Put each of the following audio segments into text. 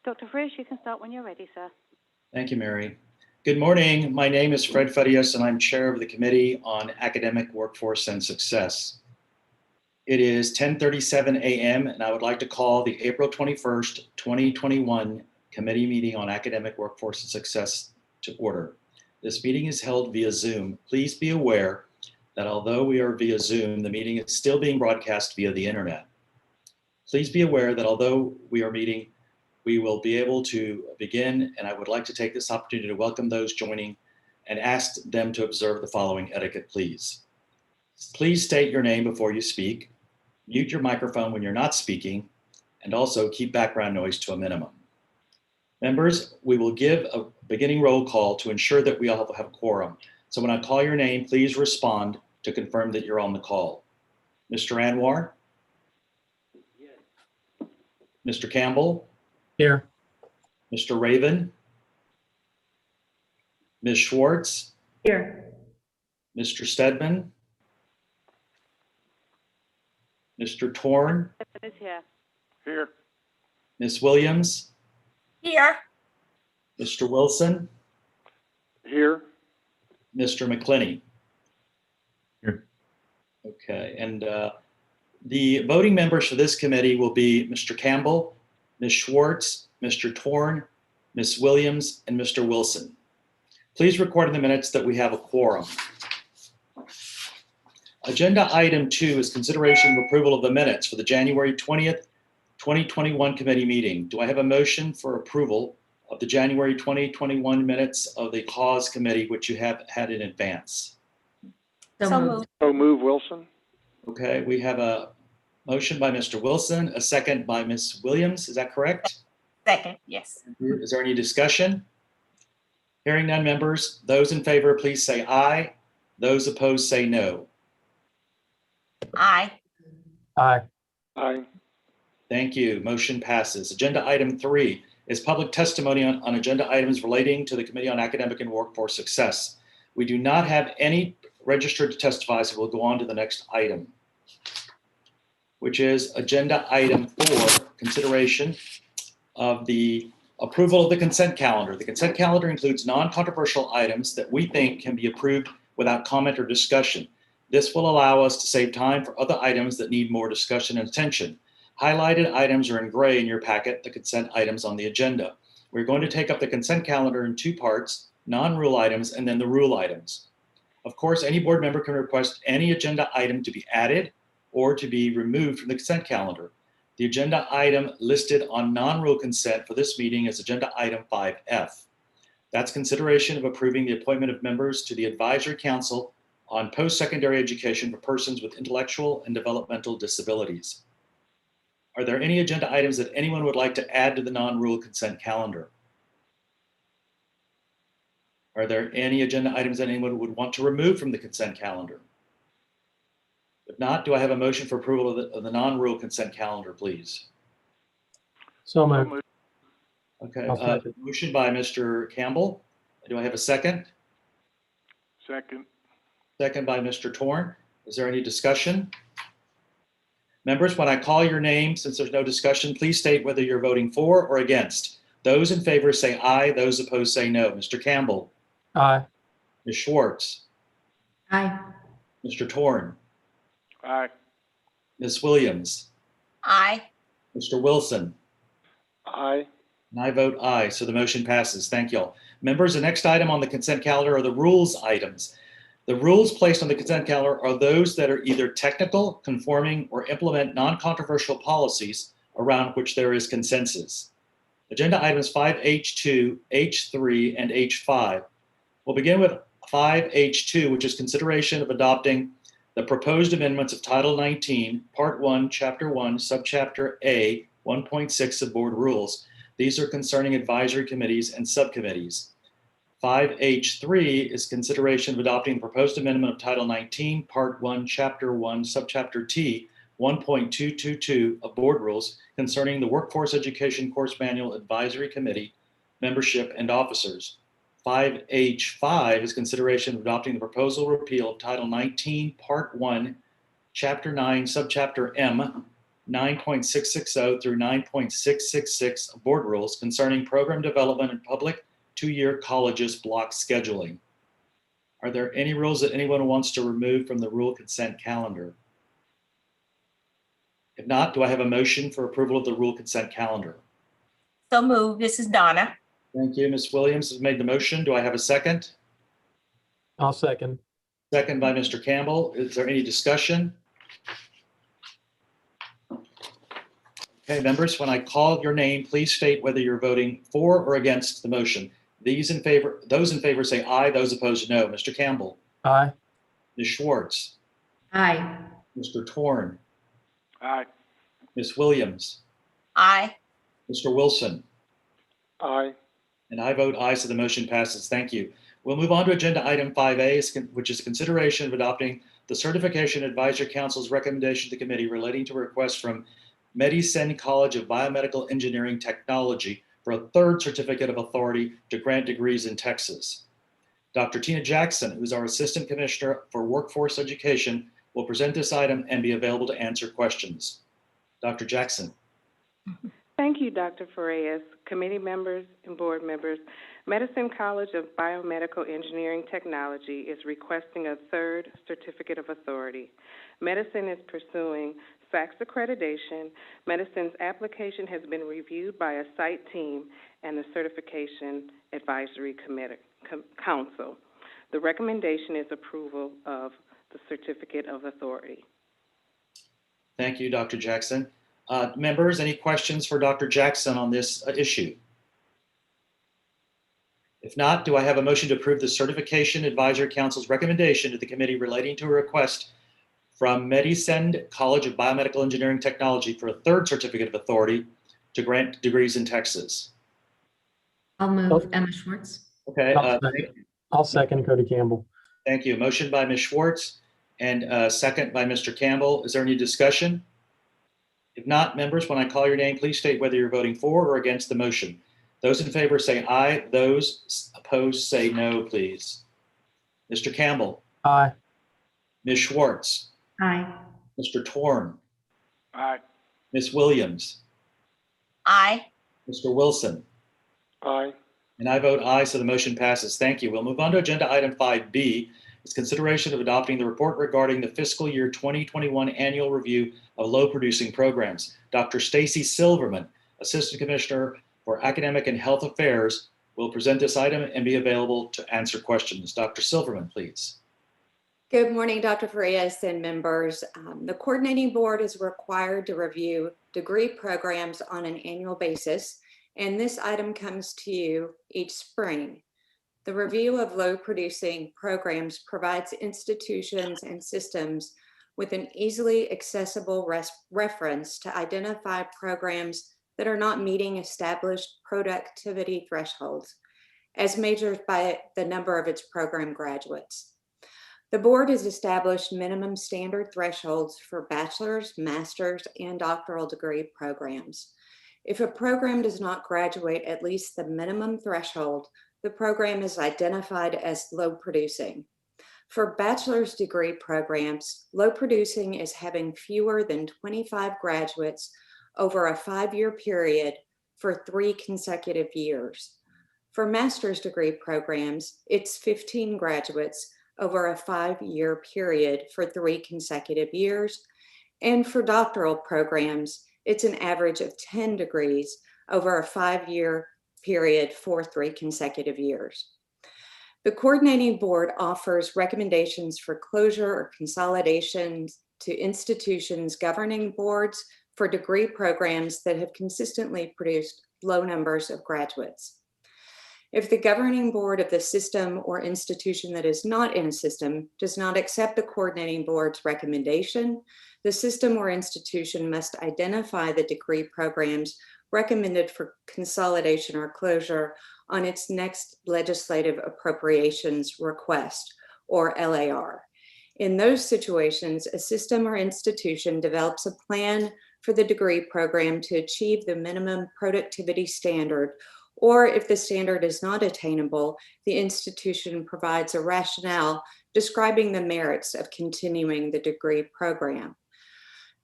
Dr. Frisch, you can start when you're ready, sir. Thank you, Mary. Good morning. My name is Fred Fedius, and I'm chair of the Committee on Academic Workforce and Success. It is 10:37 a.m., and I would like to call the April 21st, 2021 Committee meeting on Academic Workforce and Success to order. This meeting is held via Zoom. Please be aware that although we are via Zoom, the meeting is still being broadcast via the internet. Please be aware that although we are meeting, we will be able to begin, and I would like to take this opportunity to welcome those joining and ask them to observe the following etiquette, please. Please state your name before you speak, mute your microphone when you're not speaking, and also keep background noise to a minimum. Members, we will give a beginning roll call to ensure that we all have a quorum. So when I call your name, please respond to confirm that you're on the call. Mr. Anwar? Yes. Mr. Campbell? Here. Mr. Raven? Ms. Schwartz? Here. Mr. Stedman? Mr. Torn? Is here. Here. Ms. Williams? Here. Mr. Wilson? Here. Mr. McClinney? Here. Okay, and the voting members for this committee will be Mr. Campbell, Ms. Schwartz, Mr. Torn, Ms. Williams, and Mr. Wilson. Please record in the minutes that we have a quorum. Agenda item 2 is consideration of approval of the minutes for the January 20th, 2021 committee meeting. Do I have a motion for approval of the January 2021 minutes of the CAWS committee, which you have had in advance? So moved. So move, Wilson. Okay, we have a motion by Mr. Wilson, a second by Ms. Williams. Is that correct? Second, yes. Is there any discussion? Hearing none, members, those in favor, please say aye. Those opposed, say no. Aye. Aye. Aye. Thank you. Motion passes. Agenda item 3 is public testimony on agenda items relating to the Committee on Academic and Workforce Success. We do not have any registered to testify, so we'll go on to the next item, which is agenda item 4, consideration of the approval of the consent calendar. The consent calendar includes non-controversial items that we think can be approved without comment or discussion. This will allow us to save time for other items that need more discussion and attention. Highlighted items are in gray in your packet, the consent items on the agenda. We're going to take up the consent calendar in 2 parts, non-rule items and then the rule items. Of course, any board member can request any agenda item to be added or to be removed from the consent calendar. The agenda item listed on non-rule consent for this meeting is agenda item 5F. That's consideration of approving the appointment of members to the Advisory Council on Post-Secondary Education for Persons with Intellectual and Developmental Disabilities. Are there any agenda items that anyone would like to add to the non-rule consent calendar? Are there any agenda items that anyone would want to remove from the consent calendar? If not, do I have a motion for approval of the non-rule consent calendar, please? So moved. Okay, I'll second. motion by Mr. Campbell. Do I have a second? Second. Second by Mr. Torn. Is there any discussion? Members, when I call your name, since there's no discussion, please state whether you're voting for or against. Those in favor say aye, those opposed say no. Mr. Campbell. Aye. Ms. Schwartz. Aye. Mr. Torn. Aye. Ms. Williams. Aye. Mr. Wilson. Aye. And I vote aye, so the motion passes. Thank you all. Members, the next item on the consent calendar are the rules items. The rules placed on the consent calendar are those that are either technical, conforming, or implement non-controversial policies around which there is consensus. Agenda items 5H2, H3, and H5. We'll begin with 5H2, which is consideration of adopting the proposed amendments of Title 19, Part 1, Chapter 1, Subchapter A, 1.6 of Board Rules. These are concerning advisory committees and subcommittees. 5H3 is consideration of adopting the proposed amendment of Title 19, Part 1, Chapter 1, Subchapter T, 1.222 of Board Rules concerning the Workforce Education Course Manual Advisory Committee membership and officers. 5H5 is consideration of adopting the proposal repeal of Title 19, Part 1, Chapter 9, Subchapter M, 9.660 through 9.666 of Board Rules concerning program development in public two-year colleges block scheduling. Are there any rules that anyone wants to remove from the rule consent calendar? If not, do I have a motion for approval of the rule consent calendar? So moved. This is Donna. Thank you. Ms. Williams has made the motion. Do I have a second? I'll second. Second by Mr. Campbell. Is there any discussion? Okay, members, when I call your name, please state whether you're voting for or against the motion. Those in favor say aye, those opposed no. Mr. Campbell, Aye. Ms. Schwartz, Aye. Mr. Torn, Aye. Ms. Williams, Aye. Mr. Wilson, Aye. and I vote aye, so the motion passes. Thank you. We'll move on to agenda item 5A, which is consideration of adopting the Certification Advisory Council's recommendation to the committee relating to a request from Medicine College of Biomedical Engineering Technology for a third certificate of authority to grant degrees in Texas. Dr. Tina Jackson, who's our Assistant Commissioner for Workforce Education, will present this item and be available to answer questions. Dr. Jackson. Thank you, Dr. Farias, committee members and board members. Medicine College of Biomedical Engineering Technology is requesting a third certificate of authority. Medicine is pursuing SACS accreditation. Medicine's application has been reviewed by a site team and the Certification Advisory Council. The recommendation is approval of the certificate of authority. Thank you, Dr. Jackson. Members, any questions for Dr. Jackson on this issue? If not, do I have a motion to approve the Certification Advisory Council's recommendation to the committee relating to a request from Medicine College of Biomedical Engineering Technology for a third certificate of authority to grant degrees in Texas? I'll move Emma Schwartz. Okay. I'll second Cody Campbell. Thank you. Motion by Ms. Schwartz and second by Mr. Campbell. Is there any discussion? If not, members, when I call your name, please state whether you're voting for or against the motion. Those in favor say aye. Those opposed say no, please. Mr. Campbell. Aye. Ms. Schwartz. Aye. Mr. Torn. Aye. Ms. Williams. Aye. Mr. Wilson. Aye. And I vote aye, so the motion passes. Thank you. We'll move on to agenda item 5B. It's consideration of adopting the report regarding the fiscal year 2021 annual review of low-producing programs. Dr. Stacy Silverman, Assistant Commissioner for Academic and Health Affairs, will present this item and be available to answer questions. Dr. Silverman, please. Good morning, Dr. Farias and members. The coordinating board is required to review degree programs on an annual basis, and this item comes to you each spring. The review of low-producing programs provides institutions and systems with an easily accessible reference to identify programs that are not meeting established productivity thresholds, as measured by the number of its program graduates. The board has established minimum standard thresholds for bachelor's, master's, and doctoral degree programs. If a program does not graduate at least the minimum threshold, the program is identified as low producing. For bachelor's degree programs, low producing is having fewer than 25 graduates over a 5-year period for 3 consecutive years. For master's degree programs, it's 15 graduates over a 5-year period for 3 consecutive years. And for doctoral programs, it's an average of 10 degrees over a 5-year period for 3 consecutive years. The coordinating board offers recommendations for closure or consolidation to institutions' governing boards for degree programs that have consistently produced low numbers of graduates. If the governing board of the system or institution that is not in a system does not accept the coordinating board's recommendation, the system or institution must identify the degree programs recommended for consolidation or closure on its next legislative appropriations request, or LAR. In those situations, a system or institution develops a plan for the degree program to achieve the minimum productivity standard, or if the standard is not attainable, the institution provides a rationale describing the merits of continuing the degree program.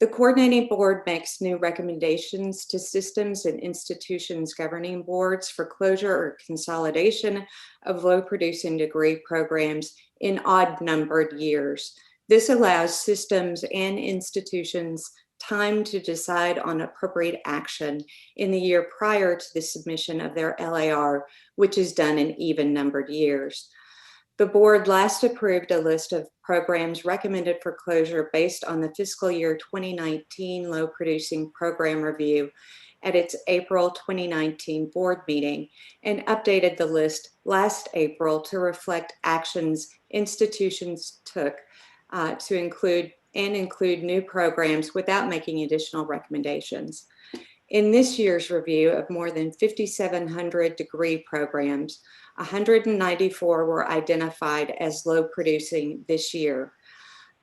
The coordinating board makes new recommendations to systems and institutions governing boards for closure or consolidation of low-producing degree programs in odd-numbered years. This allows systems and institutions time to decide on appropriate action in the year prior to the submission of their LAR, which is done in even-numbered years. The board last approved a list of programs recommended for closure based on the fiscal year 2019 low producing program review at its April 2019 board meeting and updated the list last April to reflect actions institutions took to include new programs without making additional recommendations. In this year's review of more than 5,700 degree programs, 194 were identified as low producing this year.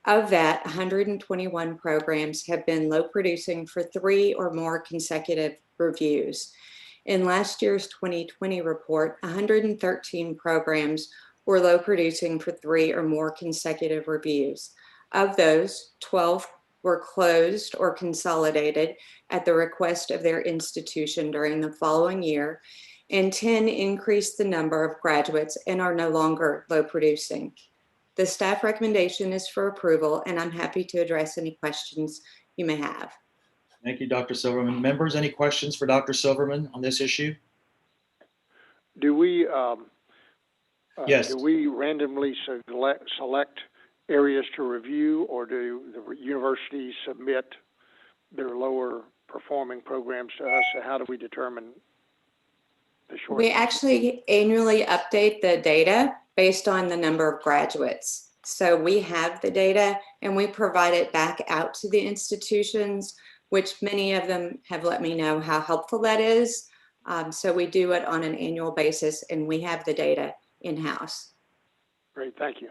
Of that, 121 programs have been low producing for 3 or more consecutive reviews. In last year's 2020 report, 113 programs were low producing for 3 or more consecutive reviews. Of those, 12 were closed or consolidated at the request of their institution during the following year, and 10 increased the number of graduates and are no longer low producing. The staff recommendation is for approval, and I'm happy to address any questions you may have. Thank you, Dr. Silverman. Members, any questions for Dr. Silverman on this issue? Do we, Yes. do we randomly select areas to review, or do the universities submit their lower performing programs to us? So how do we determine the short? We actually annually update the data based on the number of graduates. So we have the data and we provide it back out to the institutions, which many of them have let me know how helpful that is. So we do it on an annual basis and we have the data in-house. Great, thank you.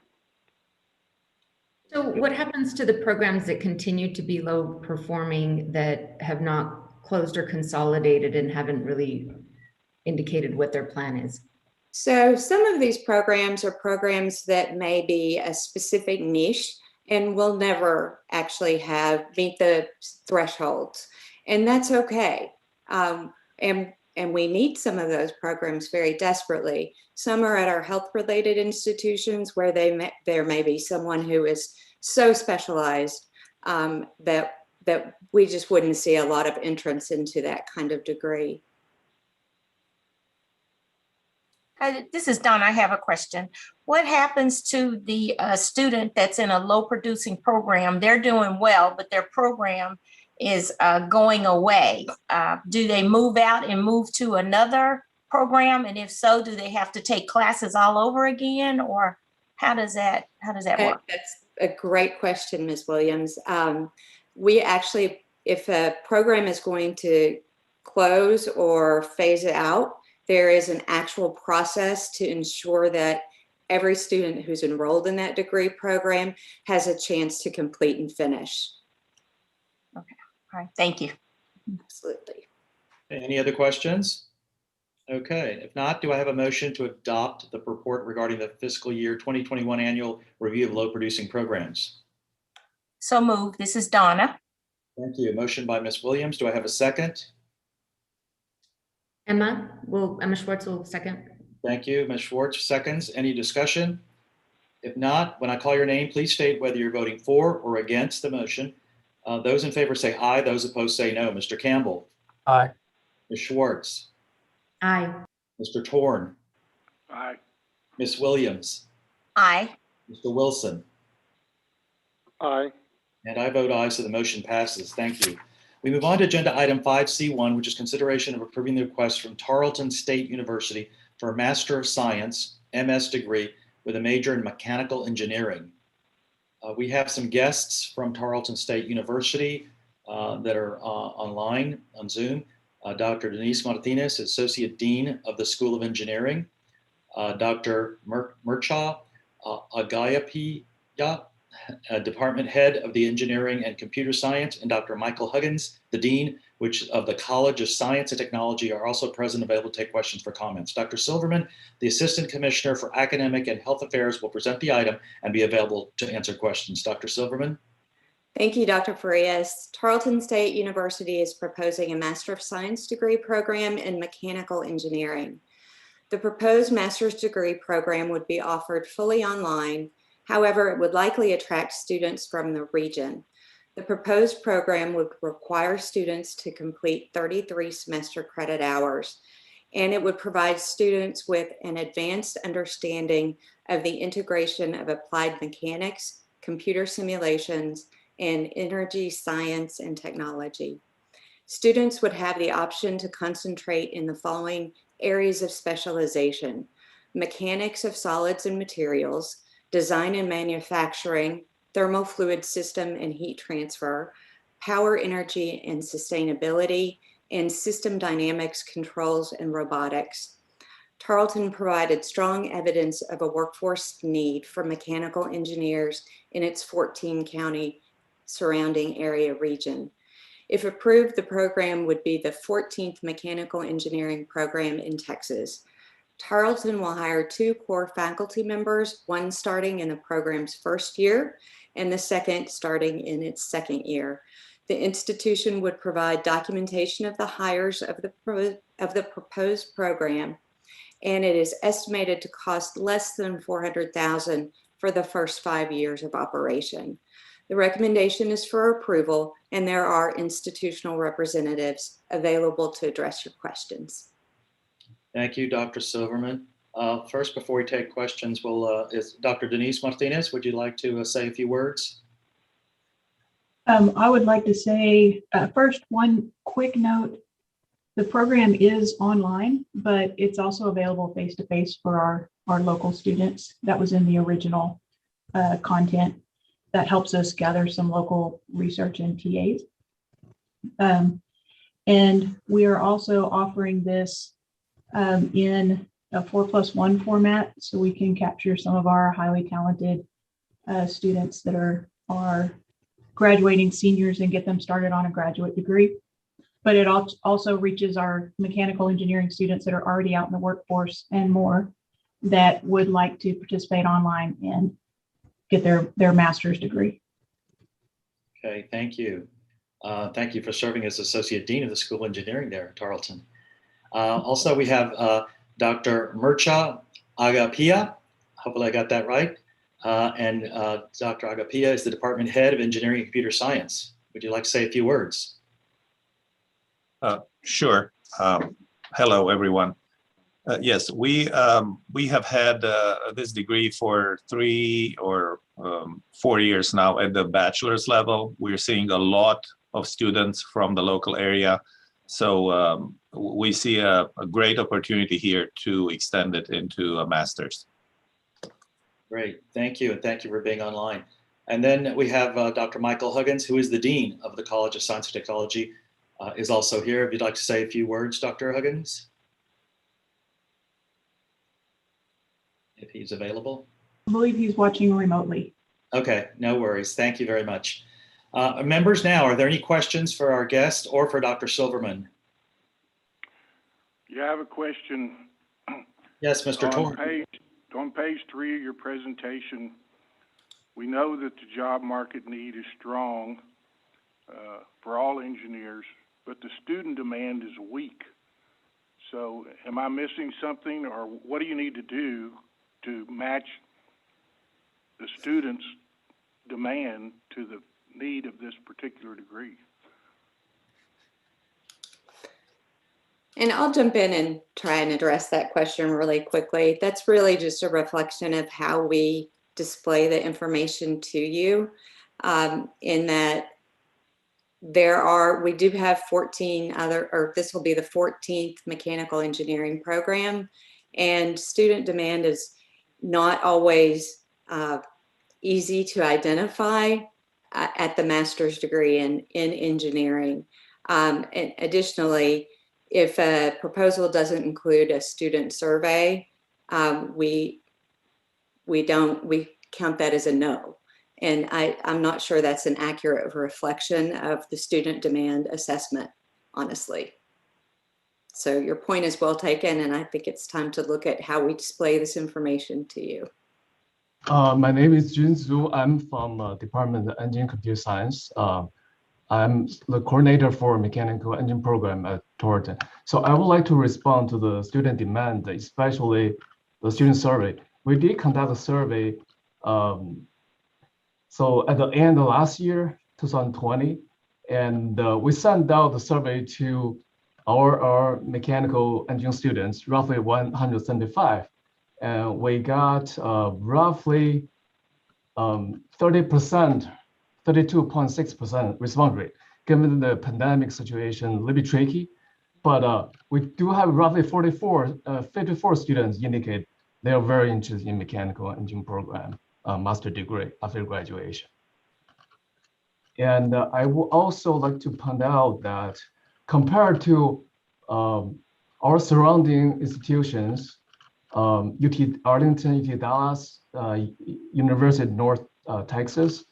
So what happens to the programs that continue to be low performing that have not closed or consolidated and haven't really indicated what their plan is? So some of these programs are programs that may be a specific niche and will never actually meet the thresholds, and that's okay. And we need some of those programs very desperately. Some are at our health-related institutions where there may be someone who is so specialized that we just wouldn't see a lot of entrance into that kind of degree. This is Donna. I have a question. What happens to the student that's in a low producing program? They're doing well, but their program is going away. Do they move out and move to another program? And if so, do they have to take classes all over again, or how does that work? That's a great question, Ms. Williams. We actually, if a program is going to close or phase it out, there is an actual process to ensure that every student who's enrolled in that degree program has a chance to complete and finish. Okay, all right, thank you. Absolutely. Any other questions? Okay, if not, do I have a motion to adopt the report regarding the fiscal year 2021 annual review of low producing programs? So moved. This is Donna. Thank you. Motion by Ms. Williams. Do I have a second? Emma Schwartz will second. Thank you. Ms. Schwartz seconds. Any discussion? If not, when I call your name, please state whether you're voting for or against the motion. Those in favor say aye. Those opposed say no. Mr. Campbell. Aye. Ms. Schwartz. Aye. Mr. Torn. Aye. Ms. Williams. Aye. Mr. Wilson. Aye. And I vote aye, so the motion passes. Thank you. We move on to agenda item 5C1, which is consideration of approving the request from Tarleton State University for a Master of Science, MS degree with a major in mechanical engineering. We have some guests from Tarleton State University that are online on Zoom. Dr. Denise Martinez, Associate Dean of the School of Engineering, Dr. Murcha Agayapiya, Department Head of the Engineering and Computer Science, and Dr. Michael Huggins, the Dean of the College of Science and Technology, are also present, available to take questions for comments. Dr. Silverman, the Assistant Commissioner for Academic and Health Affairs, will present the item and be available to answer questions. Dr. Silverman. Thank you, Dr. Farias. Tarleton State University is proposing a Master of Science degree program in mechanical engineering. The proposed master's degree program would be offered fully online. However, it would likely attract students from the region. The proposed program would require students to complete 33 semester credit hours, and it would provide students with an advanced understanding of the integration of applied mechanics, computer simulations, and energy science and technology. Students would have the option to concentrate in the following areas of specialization: mechanics of solids and materials, design and manufacturing, thermal fluid system and heat transfer, power, energy and sustainability, and system dynamics, controls, and robotics. Tarleton provided strong evidence of a workforce need for mechanical engineers in its 14-county surrounding area region. If approved, the program would be the 14th mechanical engineering program in Texas. Tarleton will hire 2 core faculty members, one starting in the program's first year and the second starting in its second year. The institution would provide documentation of the hires of the proposed program, and it is estimated to cost less than $400,000 for the first 5 years of operation. The recommendation is for approval, and there are institutional representatives available to address your questions. Thank you, Dr. Silverman. First, before we take questions, is Dr. Denise Martinez, would you like to say a few words? I would like to say, first, one quick note. The program is online, but it's also available face-to-face for our local students. That was in the original content. That helps us gather some local research and TAs. And we are also offering this in a 4+1 format, so we can capture some of our highly talented students that are graduating seniors and get them started on a graduate degree. But it also reaches our mechanical engineering students that are already out in the workforce and more that would like to participate online and get their master's degree. Okay, thank you. Thank you for serving as Associate Dean of the School of Engineering there at Tarleton. Also, we have Dr. Murcha Agapia. Hopefully I got that right. And Dr. Agapia is the Department Head of Engineering and Computer Science. Would you like to say a few words? Sure. Hello, everyone. Yes, we have had this degree for 3 or 4 years now at the bachelor's level. We're seeing a lot of students from the local area. So we see a great opportunity here to extend it into a master's. Great, thank you. And thank you for being online. And then we have Dr. Michael Huggins, who is the Dean of the College of Science and Technology, is also here. If you'd like to say a few words, Dr. Huggins, if he's available. I believe he's watching remotely. Okay, no worries. Thank you very much. Members now, are there any questions for our guest or for Dr. Silverman? Yeah, I have a question. Yes, Mr. Torn. On page 3 of your presentation, we know that the job market need is strong for all engineers, but the student demand is weak. So am I missing something, or what do you need to do to match the students' demand to the need of this particular degree? And I'll jump in and try and address that question really quickly. That's really just a reflection of how we display the information to you, in that we do have 14 other, or this will be the 14th mechanical engineering program, and student demand is not always easy to identify at the master's degree in engineering. And additionally, if a proposal doesn't include a student survey, we count that as a no. And I'm not sure that's an accurate reflection of the student demand assessment, honestly. So your point is well taken, and I think it's time to look at how we display this information to you. My name is Jun Zhu. I'm from Department of Engine Computer Science. I'm the coordinator for mechanical engine program at Thornton. So I would like to respond to the student demand, especially the student survey. We did conduct a survey. So at the end of last year, 2020, and we sent out the survey to our mechanical engine students, roughly 175. And we got roughly 30%, 32.6% response rate. Given the pandemic situation, a little bit tricky, but we do have roughly 54 students indicate they are very interested in mechanical engine program, master degree after graduation. And I would also like to point out that compared to our surrounding institutions, UT Arlington, UT Dallas, University of North Texas,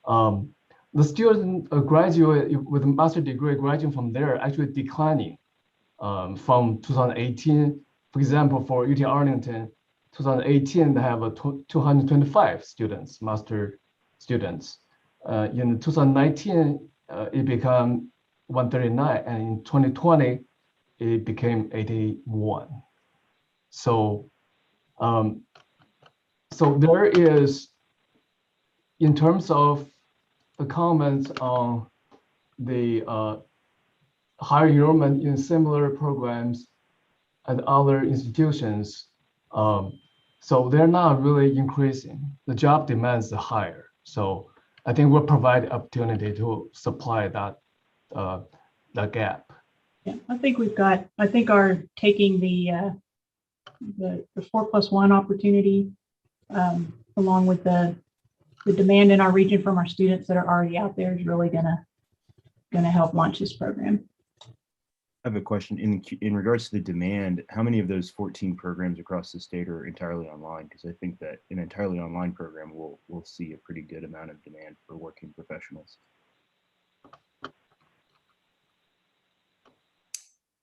the student graduate with a master degree graduating from there actually declining from 2018. For example, for UT Arlington, 2018 they have 225 students, master students. In 2019, it became 139, and in 2020, it became 81. So, so there is, in terms of the comments on the higher enrollment in similar programs at other institutions, so they're not really increasing. The job demands are higher. So I think we'll provide opportunity to supply that that gap. Yeah, I think we've got, I think our taking the 4+1 opportunity, along with the demand in our region from our students that are already out there is really gonna help launch this program. I have a question in regards to the demand. How many of those 14 programs across the state are entirely online? Because I think that an entirely online program will see a pretty good amount of demand for working professionals.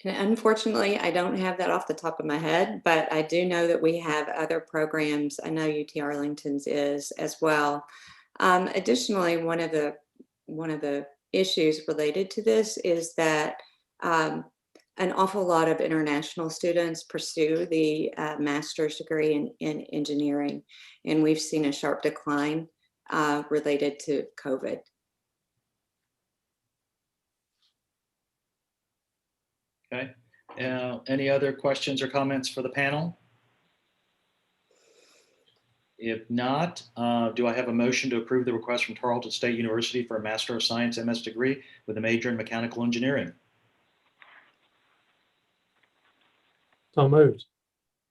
And unfortunately, I don't have that off the top of my head, but I do know that we have other programs. I know UT Arlington's is as well. Additionally, one of the issues related to this is that an awful lot of international students pursue the master's degree in engineering, and we've seen a sharp decline related to COVID. Okay. Any other questions or comments for the panel? If not, do I have a motion to approve the request from Tarleton State University for a Master of Science MS degree with a major in mechanical engineering? So moved.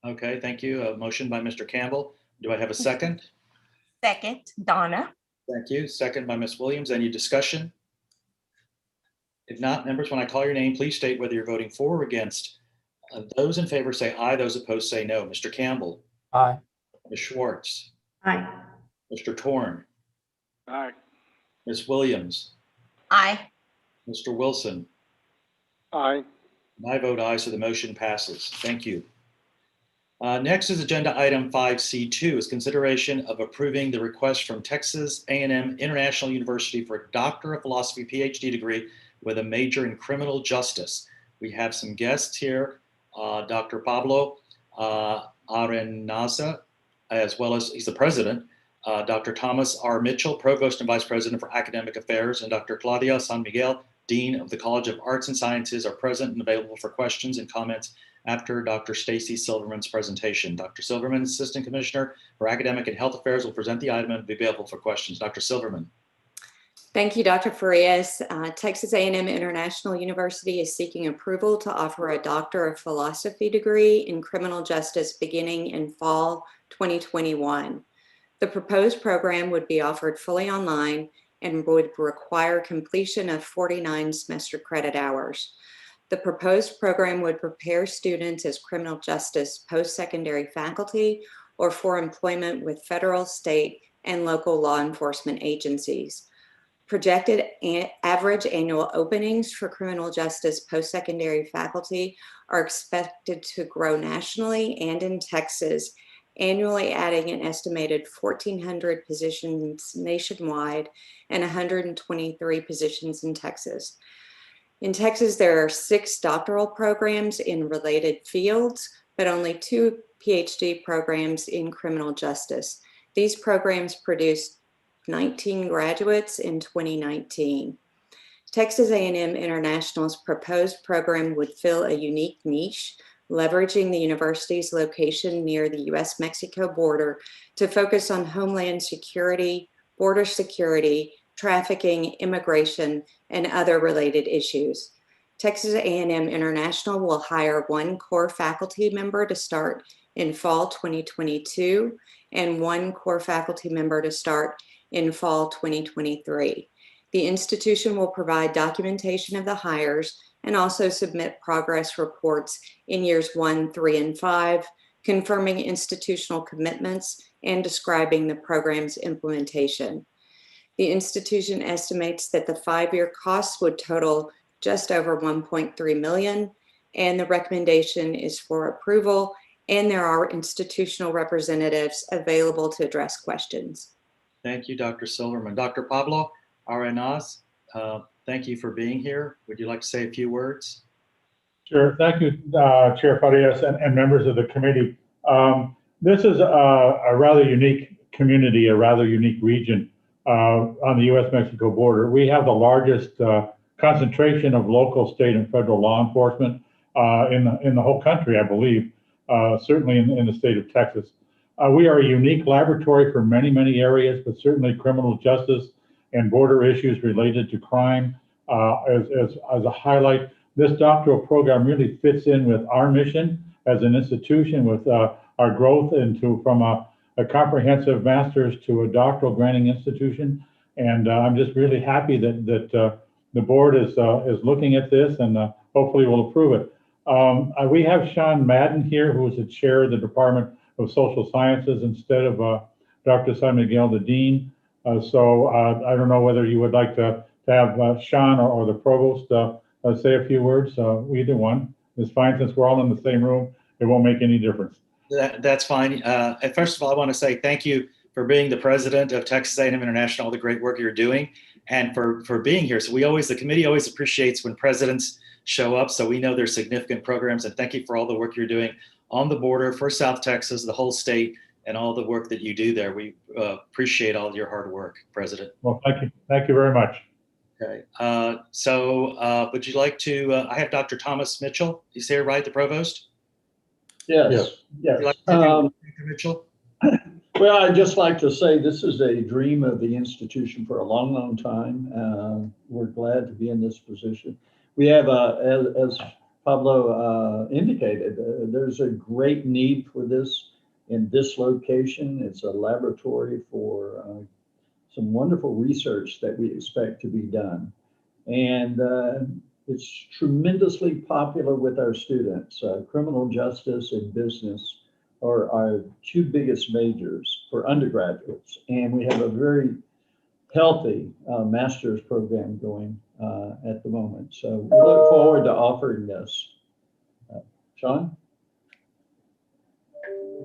Okay, thank you. A motion by Mr. Campbell. Do I have a second? Second, Donna. Thank you. Second by Ms. Williams. Any discussion? If not, members, when I call your name, please state whether you're voting for or against. Those in favor say aye. Those opposed say no. Mr. Campbell. Aye. Ms. Schwartz. Aye. Mr. Torn. Aye. Ms. Williams. Aye. Mr. Wilson. Aye. I vote aye, so the motion passes. Thank you. Next is agenda item 5C2 is consideration of approving the request from Texas A&M International University for a Doctor of Philosophy PhD degree with a major in criminal justice. We have some guests here, Dr. Pablo Arenaza, as well as he's the president, Dr. Thomas R. Mitchell, Provost and Vice President for Academic Affairs, and Dr. Claudia San Miguel, Dean of the College of Arts and Sciences, are present and available for questions and comments after Dr. Stacy Silverman's presentation. Dr. Silverman, Assistant Commissioner for Academic and Health Affairs, will present the item and be available for questions. Dr. Silverman. Thank you, Dr. Farias. Texas A&M International University is seeking approval to offer a Doctor of Philosophy degree in criminal justice beginning in fall 2021. The proposed program would be offered fully online and would require completion of 49 semester credit hours. The proposed program would prepare students as criminal justice post-secondary faculty or for employment with federal, state, and local law enforcement agencies. Projected average annual openings for criminal justice post-secondary faculty are expected to grow nationally and in Texas, annually adding an estimated 1,400 positions nationwide and 123 positions in Texas. In Texas, there are 6 doctoral programs in related fields, but only 2 PhD programs in criminal justice. These programs produced 19 graduates in 2019. Texas A&M International's proposed program would fill a unique niche, leveraging the university's location near the US-Mexico border to focus on homeland security, border security, trafficking, immigration, and other related issues. Texas A&M International will hire 1 core faculty member to start in fall 2022 and 1 core faculty member to start in fall 2023. The institution will provide documentation of the hires and also submit progress reports in years 1, 3, and 5, confirming institutional commitments and describing the program's implementation. The institution estimates that the 5-year costs would total just over $1.3 million, and the recommendation is for approval, and there are institutional representatives available to address questions. Thank you, Dr. Silverman. Dr. Pablo Arenas, thank you for being here. Would you like to say a few words? Sure. Thank you, Chair Farias and members of the committee. This is a rather unique community, a rather unique region on the U.S.-Mexico border. We have the largest concentration of local, state, and federal law enforcement in the whole country, I believe, certainly in the state of Texas. We are a unique laboratory for many, many areas, but certainly criminal justice and border issues related to crime as a highlight. This doctoral program really fits in with our mission as an institution, with our growth from a comprehensive master's to a doctoral granting institution. And I'm just really happy that the board is looking at this and hopefully will approve it. We have Sean Madden here, who is the chair of the Department of Social Sciences instead of Dr. San Miguel, the dean. So I don't know whether you would like to have Sean or the provost say a few words. Either one is fine. Since we're all in the same room, it won't make any difference. That's fine. And first of all, I want to say thank you for being the president of Texas A&M International, all the great work you're doing, and for being here. So the committee always appreciates when presidents show up, so we know there's significant programs, and thank you for all the work you're doing on the border for South Texas, the whole state, and all the work that you do there. We appreciate all your hard work, President. Well, thank you. Thank you very much. Okay. Would you like to, I have Dr. Thomas Mitchell. He's here, right, the provost? Yes. Would you like to Dr. Mitchell? Well, I'd just like to say this is a dream of the institution for a long, long time. We're glad to be in this position. We have, as Pablo indicated, there's a great need for this in this location. It's a laboratory for some wonderful research that we expect to be done. And it's tremendously popular with our students. Criminal justice and business are our 2 biggest majors for undergraduates. And we have a very healthy master's program going at the moment. So we look forward to offering this. Sean?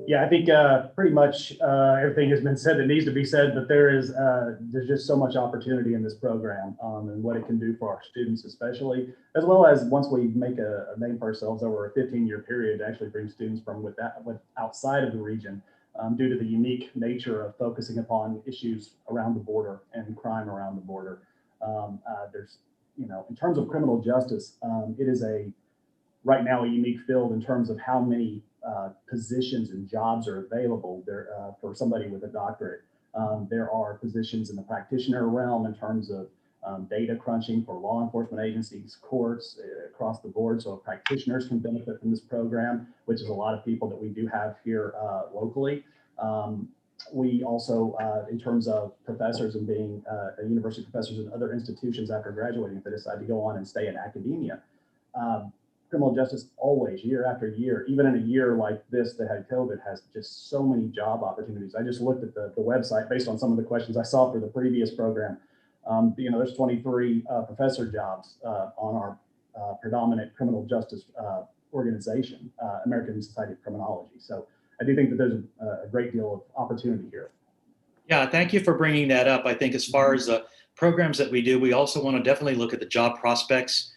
Yeah, I think pretty much everything has been said that needs to be said, but there's just so much opportunity in this program and what it can do for our students especially, as well as once we make a name for ourselves over a 15-year period to actually bring students from outside of the region due to the unique nature of focusing upon issues around the border and crime around the border. There's, in terms of criminal justice, it is right now a unique field in terms of how many positions and jobs are available there for somebody with a doctorate. There are positions in the practitioner realm in terms of data crunching for law enforcement agencies, courts, across the board. So practitioners can benefit from this program, which is a lot of people that we do have here locally. We also, in terms of professors and being university professors in other institutions after graduating, if they decide to go on and stay in academia, criminal justice always, year after year, even in a year like this that had COVID, has just so many job opportunities. I just looked at the website based on some of the questions I saw for the previous program. There's 23 professor jobs on our predominant criminal justice organization, American Society of Criminology. So I do think that there's a great deal of opportunity here. Yeah, thank you for bringing that up. I think as far as the programs that we do, we also want to definitely look at the job prospects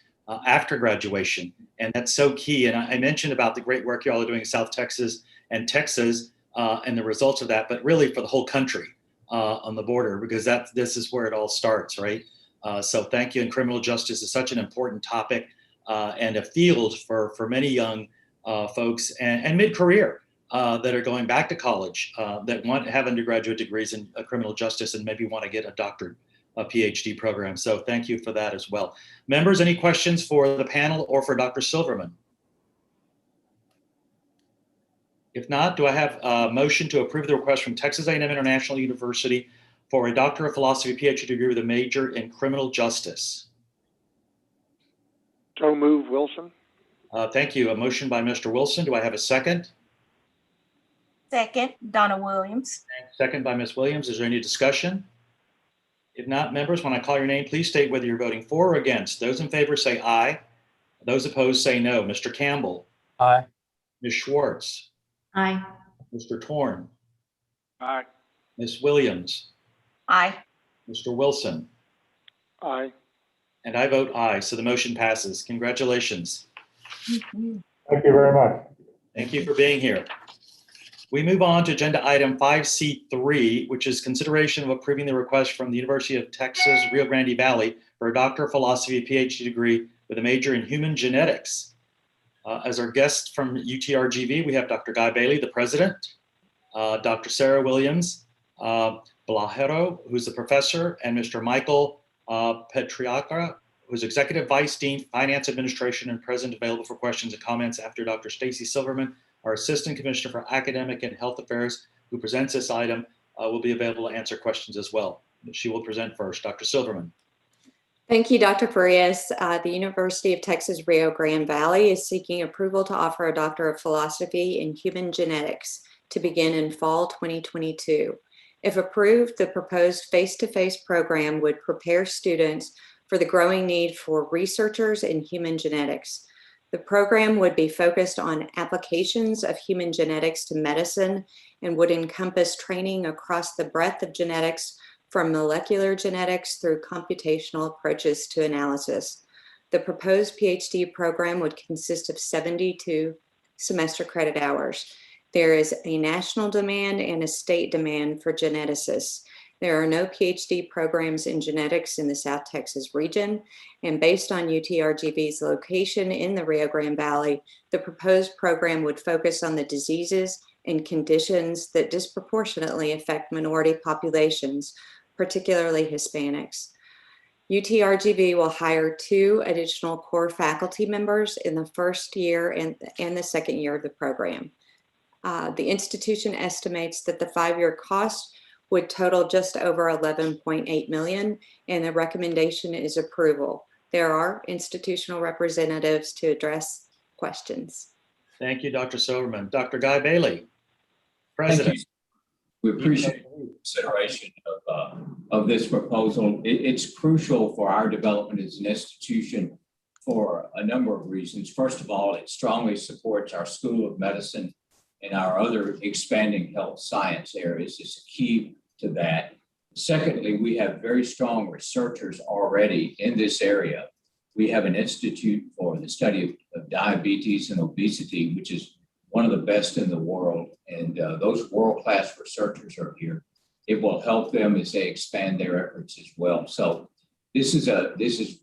after graduation. And that's so key. And I mentioned about the great work y'all are doing in South Texas and Texas and the results of that, but really for the whole country on the border, because this is where it all starts, right? So thank you. And criminal justice is such an important topic and a field for many young folks and mid-career that are going back to college that want to have undergraduate degrees in criminal justice and maybe want to get a doctorate, a PhD program. So thank you for that as well. Members, any questions for the panel or for Dr. Silverman? If not, do I have a motion to approve the request from Texas A&M International University for a Doctor of Philosophy PhD degree with a major in criminal justice? So move, Wilson. Thank you. A motion by Mr. Wilson. Do I have a second? Second, Donna Williams. Second by Ms. Williams. Is there any discussion? If not, members, when I call your name, please state whether you're voting for or against. Those in favor say aye. Those opposed say no. Mr. Campbell. Aye. Ms. Schwartz. Aye. Mr. Torn. Aye. Ms. Williams. Aye. Mr. Wilson. Aye. And I vote aye, so the motion passes. Congratulations. Thank you very much. Thank you for being here. We move on to agenda item 5C3, which is consideration of approving the request from the University of Texas, Rio Grande Valley for a Doctor of Philosophy PhD degree with a major in human genetics. As our guest from UTRGV, we have Dr. Guy Bailey, the president, Dr. Sarah Williams Blajero, who's the professor, and Mr. Michael Petriaca, who's executive vice dean, finance administration, and present, available for questions and comments after Dr. Tsi Silverman, our assistant commissioner for academic and health affairs, who presents this item, will be available to answer questions as well. She will present first. Dr. Silverman. Thank you, Dr. Farias. The University of Texas Rio Grande Valley is seeking approval to offer a Doctor of Philosophy in Human Genetics to begin in fall 2022. If approved, the proposed face-to-face program would prepare students for the growing need for researchers in human genetics. The program would be focused on applications of human genetics to medicine and would encompass training across the breadth of genetics, from molecular genetics through computational approaches to analysis. The proposed PhD program would consist of 72 semester credit hours. There is a national demand and a state demand for geneticists. There are no PhD programs in genetics in the South Texas region, and based on UTRGV's location in the Rio Grande Valley, the proposed program would focus on the diseases and conditions that disproportionately affect minority populations, particularly Hispanics. UTRGV will hire 2 additional core faculty members in the first year and the second year of the program. The institution estimates that the 5-year cost would total just over $11.8 million, and the recommendation is approval. There are institutional representatives to address questions. Thank you, Dr. Silverman. Dr. Guy Bailey, president. Thank you. We appreciate the consideration of this proposal. It's crucial for our development as an institution for a number of reasons. First of all, it strongly supports our School of Medicine and our other expanding health science areas. It's a key to that. Secondly, we have very strong researchers already in this area. We have an institute for the study of diabetes and obesity, which is one of the best in the world. And those world-class researchers are here. It will help them as they expand their efforts as well. So this is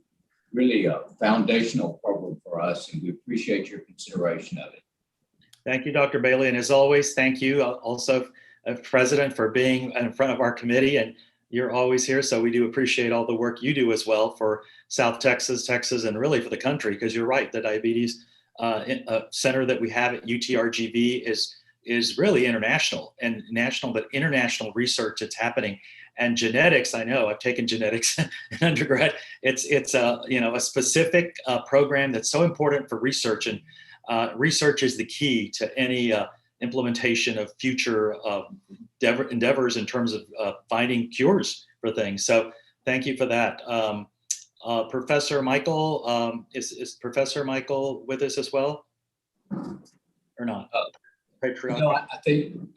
really a foundational program for us, and we appreciate your consideration of it. Thank you, Dr. Bailey. And as always, thank you also, President, for being in front of our committee. And you're always here. So we do appreciate all the work you do as well for South Texas, and really for the country, because you're right, the diabetes center that we have at UTRGV is really international and national, but international research that's happening. And genetics, I know I've taken genetics in undergrad. It's a specific program that's so important for research, and research is the key to any implementation of future endeavors in terms of finding cures for things. So thank you for that. Professor Michael, is Professor Michael with us as well, or not? patriotic. No,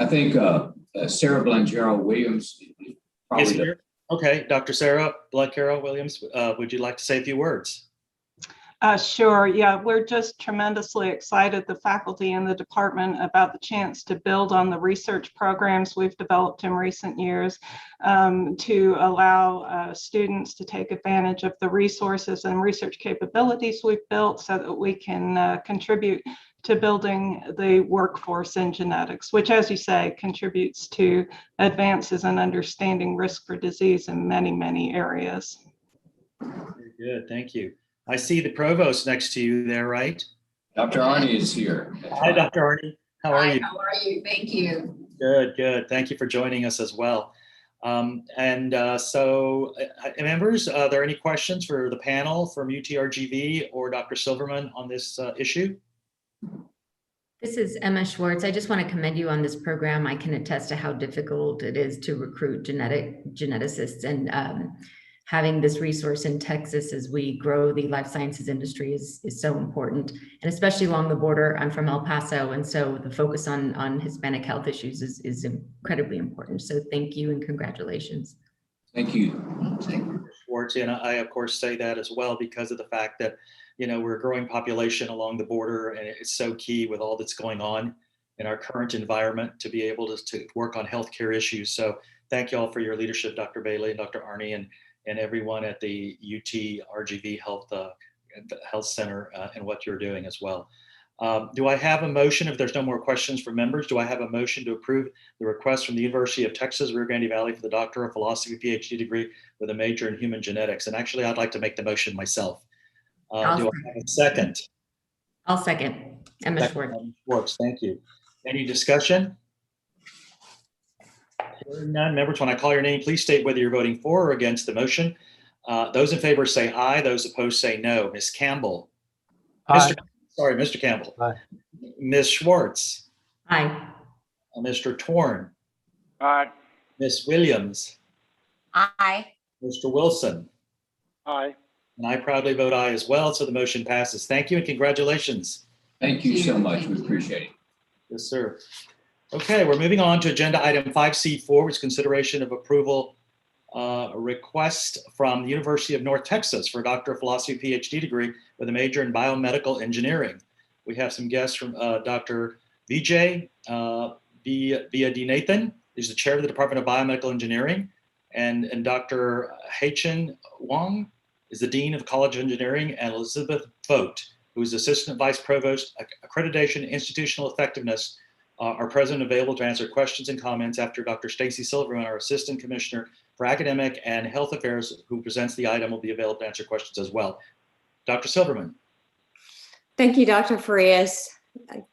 I think Sarah Blanchero Williams is probably Is here? Okay, Dr. Sarah Blanchero Williams, would you like to say a few words? Sure. Yeah, we're just tremendously excited, the faculty and the department, about the chance to build on the research programs we've developed in recent years to allow students to take advantage of the resources and research capabilities we've built so that we can contribute to building the workforce in genetics, which, as you say, contributes to advances in understanding risk for disease in many, many areas. Very good, thank you. I see the provost next to you there, right? Dr. Arnie is here. Hi, Dr. Arnie. How are you? How are you? Thank you. Good, good. Thank you for joining us as well. Members, are there any questions for the panel from UTRGV or Dr. Silverman on this issue? This is Emma Schwartz. I just want to commend you on this program. I can attest to how difficult it is to recruit geneticists, and having this resource in Texas as we grow the life sciences industry is so important, and especially along the border. I'm from El Paso, and so the focus on Hispanic health issues is incredibly important. So thank you and congratulations. Thank you. Thank you, Schwartz. And I, of course, say that as well because of the fact that, you know, we're a growing population along the border, and it's so key with all that's going on in our current environment to be able to work on healthcare issues. So thank you all for your leadership, Dr. Bailey and Dr. Arnie, and everyone at the UT RGV Health Center and what you're doing as well. Do I have a motion, if there's no more questions from members, do I have a motion to approve the request from the University of Texas, Rio Grande Valley for the Doctor of Philosophy PhD degree with a major in human genetics? And actually, I'd like to make the motion myself. Do I have a second? I'll second. Emma Schwartz. Thank you. Any discussion? Hearing none. Members, when I call your name, please state whether you're voting for or against the motion. Those in favor say aye. Those opposed say no. Ms. Campbell. Aye. Mr. Campbell. Aye. Ms. Schwartz. Aye. Mr. Torn. Aye. Ms. Williams. Aye. Mr. Wilson. Aye. And I proudly vote aye as well, so the motion passes. Thank you and congratulations. Thank you so much. We appreciate it. Yes, sir. Okay, we're moving on to agenda item 5C4, which is consideration of approval request from the University of North Texas for a Doctor of Philosophy PhD degree with a major in biomedical engineering. We have some guests from Dr. Vijay Nathan, who's the chair of the Department of Biomedical Engineering, and Dr. Haichin Wang is the Dean of the College of Engineering, and Elizabeth Vogt, who is Assistant Vice Provost, Accreditation and Institutional Effectiveness, are present and available to answer questions and comments after Dr. Tsi Silverman, our Assistant Commissioner for Academic and Health Affairs, who presents the item, will be available to answer questions as well. Dr. Silverman. Thank you, Dr. Farias.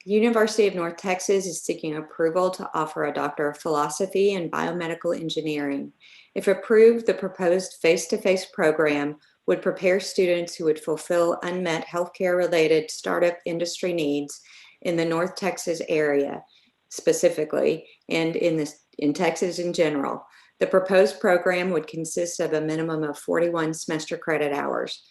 University of North Texas is seeking approval to offer a Doctor of Philosophy in Biomedical Engineering. If approved, the proposed face-to-face program would prepare students who would fulfill unmet healthcare-related startup industry needs in the North Texas area specifically, and in Texas in general. The proposed program would consist of a minimum of 41 semester credit hours.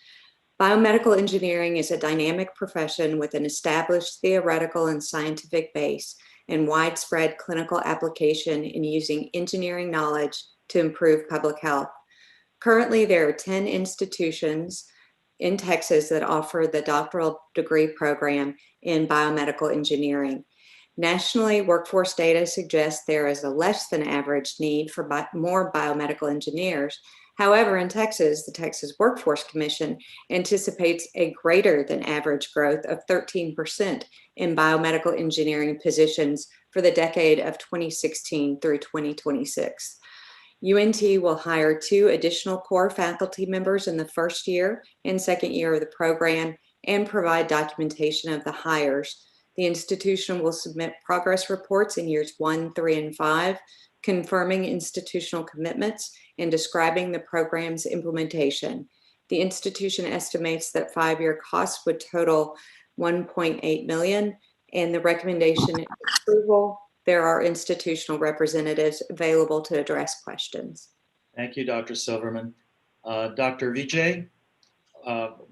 Biomedical engineering is a dynamic profession with an established theoretical and scientific base and widespread clinical application in using engineering knowledge to improve public health. Currently, there are 10 institutions in Texas that offer the doctoral degree program in biomedical engineering. Nationally, workforce data suggests there is a less than average need for more biomedical engineers. However, in Texas, the Texas Workforce Commission anticipates a greater than average growth of 13% in biomedical engineering positions for the decade of 2016 through 2026. UNT will hire 2 additional core faculty members in the first year and second year of the program and provide documentation of the hires. The institution will submit progress reports in years 1, 3, and 5, confirming institutional commitments and describing the program's implementation. The institution estimates that 5-year costs would total $1.8 million, and the recommendation and approval, there are institutional representatives available to address questions. Thank you, Dr. Silverman. Dr. Vijay,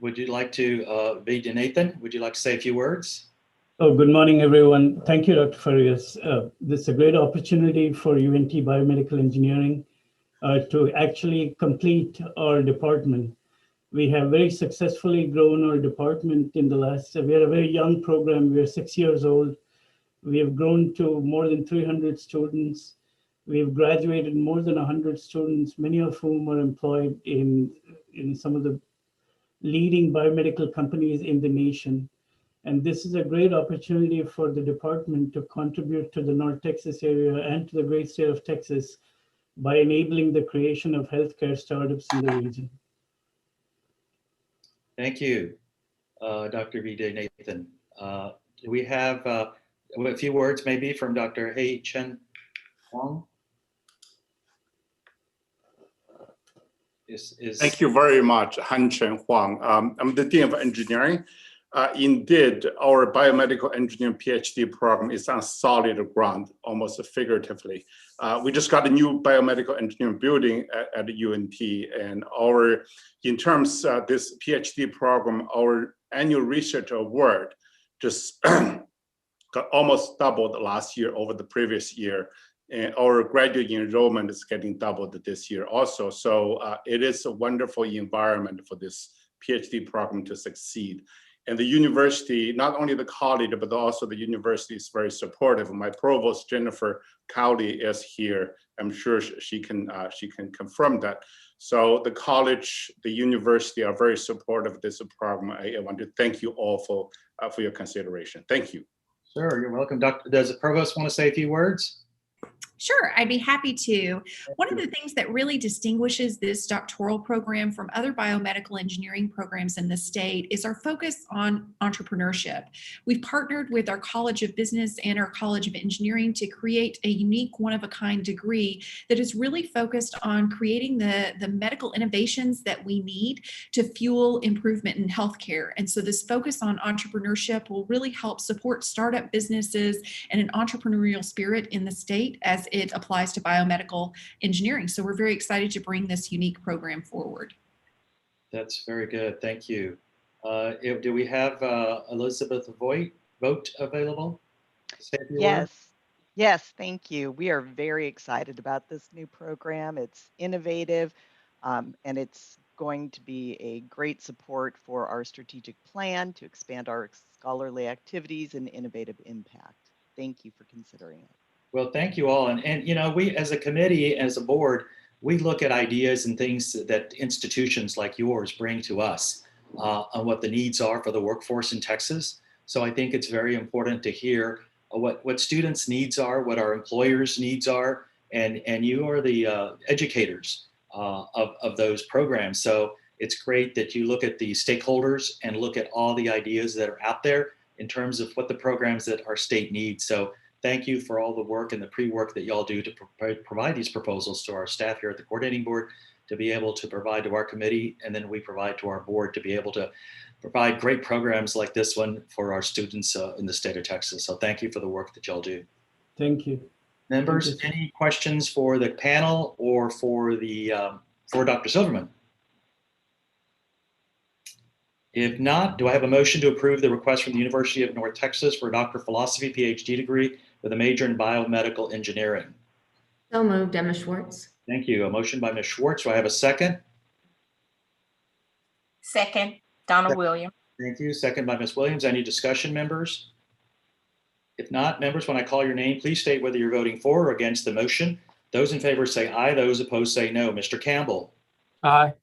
would you like to, Vijay Nathan, would you like to say a few words? Oh, good morning, everyone. Thank you, Dr. Farias. This is a great opportunity for UNT Biomedical Engineering to actually complete our department. We have very successfully grown our department in the last, we are a very young program. We are 6 years old. We have grown to more than 300 students. We have graduated more than 100 students, many of whom are employed in some of the leading biomedical companies in the nation. And this is a great opportunity for the department to contribute to the North Texas area and to the great state of Texas by enabling the creation of healthcare startups in the region. Thank you, Dr. V.J. Nathan. Do we have a few words maybe from Dr. Hei Chen Huang? Thank you very much, Han Chen Huang. I'm the Dean of Engineering. Indeed, our biomedical engineering PhD program is on solid ground, almost figuratively. We just got a new biomedical engineering building at UNT, and in terms of this PhD program, our annual research award just got almost doubled last year over the previous year. And our graduate enrollment is getting doubled this year also. So it is a wonderful environment for this PhD program to succeed. And the university, not only the college, but also the university is very supportive. My provost, Jennifer Cowley, is here. I'm sure she can confirm that. So the college, the university are very supportive of this program. I want to thank you all for your consideration. Thank you. Sure, you're welcome. Does the provost want to say a few words? Sure, I'd be happy to. One of the things that really distinguishes this doctoral program from other biomedical engineering programs in the state is our focus on entrepreneurship. We've partnered with our College of Business and our College of Engineering to create a unique one-of-a-kind degree that is really focused on creating the medical innovations that we need to fuel improvement in healthcare. And so this focus on entrepreneurship will really help support startup businesses and an entrepreneurial spirit in the state as it applies to biomedical engineering. So we're very excited to bring this unique program forward. That's very good. Thank you. Do we have Elizabeth Vogt available? Yes, thank you. We are very excited about this new program. It's innovative, and it's going to be a great support for our strategic plan to expand our scholarly activities and innovative impact. Thank you for considering it. Well, thank you all. And you know, we as a committee, as a board, we look at ideas and things that institutions like yours bring to us on what the needs are for the workforce in Texas. So I think it's very important to hear what students' needs are, what our employers' needs are, and you are the educators of those programs. So it's great that you look at the stakeholders and look at all the ideas that are out there in terms of what the programs that our state needs. So thank you for all the work and the pre-work that y'all do to provide these proposals to our staff here at the coordinating board to be able to provide to our committee, and then we provide to our board to be able to provide great programs like this one for our students in the state of Texas. So thank you for the work that y'all do. Thank you. Members, Thank you. any questions for the panel or for Dr. Silverman? If not, do I have a motion to approve the request from the University of North Texas for a Doctor of Philosophy PhD degree with a major in biomedical engineering? So moved, Emma Schwartz. Thank you. A motion by Ms. Schwartz. Do I have a second? Second, Donna Williams. Thank you. Second by Ms. Williams. Any discussion, members? If not, members, when I call your name, please state whether you're voting for or against the motion. Those in favor say aye. Those opposed say no. Mr. Campbell? Aye.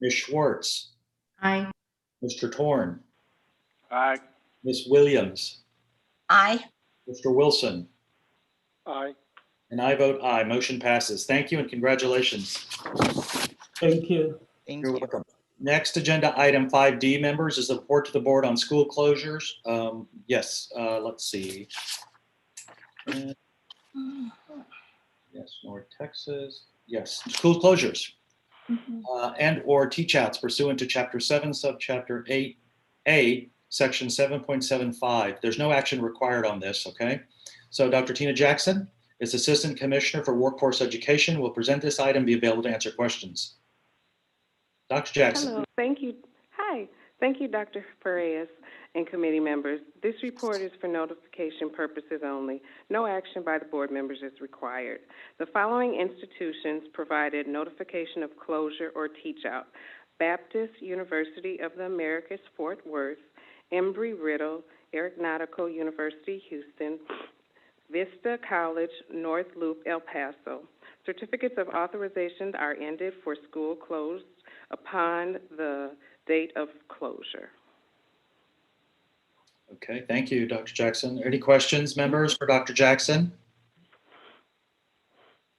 Ms. Schwartz? Aye. Mr. Torn? Aye. Ms. Williams? Aye. Mr. Wilson? Aye. And I vote aye. Motion passes. Thank you and congratulations. Thank you. You're welcome. Next agenda item 5D, members, is the report to the board on school closures. Let's see. Yes, North Texas. Yes, school closures. And or teach outs pursuant to Chapter 7, Subchapter 8A, Section 7.75. There's no action required on this, okay? So Dr. Tina Jackson is Assistant Commissioner for Workforce Education, will present this item and be available to answer questions. Dr. Jackson. Hello, thank you. Hi, Thank you, Dr. Farias and committee members. This report is for notification purposes only. No action by the board members is required. The following institutions provided notification of closure or teach-out: Baptist University of the Americas, Fort Worth; Embry-Riddle, Aeronautical University, Houston; Vista College, North Loop, El Paso. Certificates of authorization are ended for school closed upon the date of closure. Okay, thank you, Dr. Jackson. Any questions, members, for Dr. Jackson?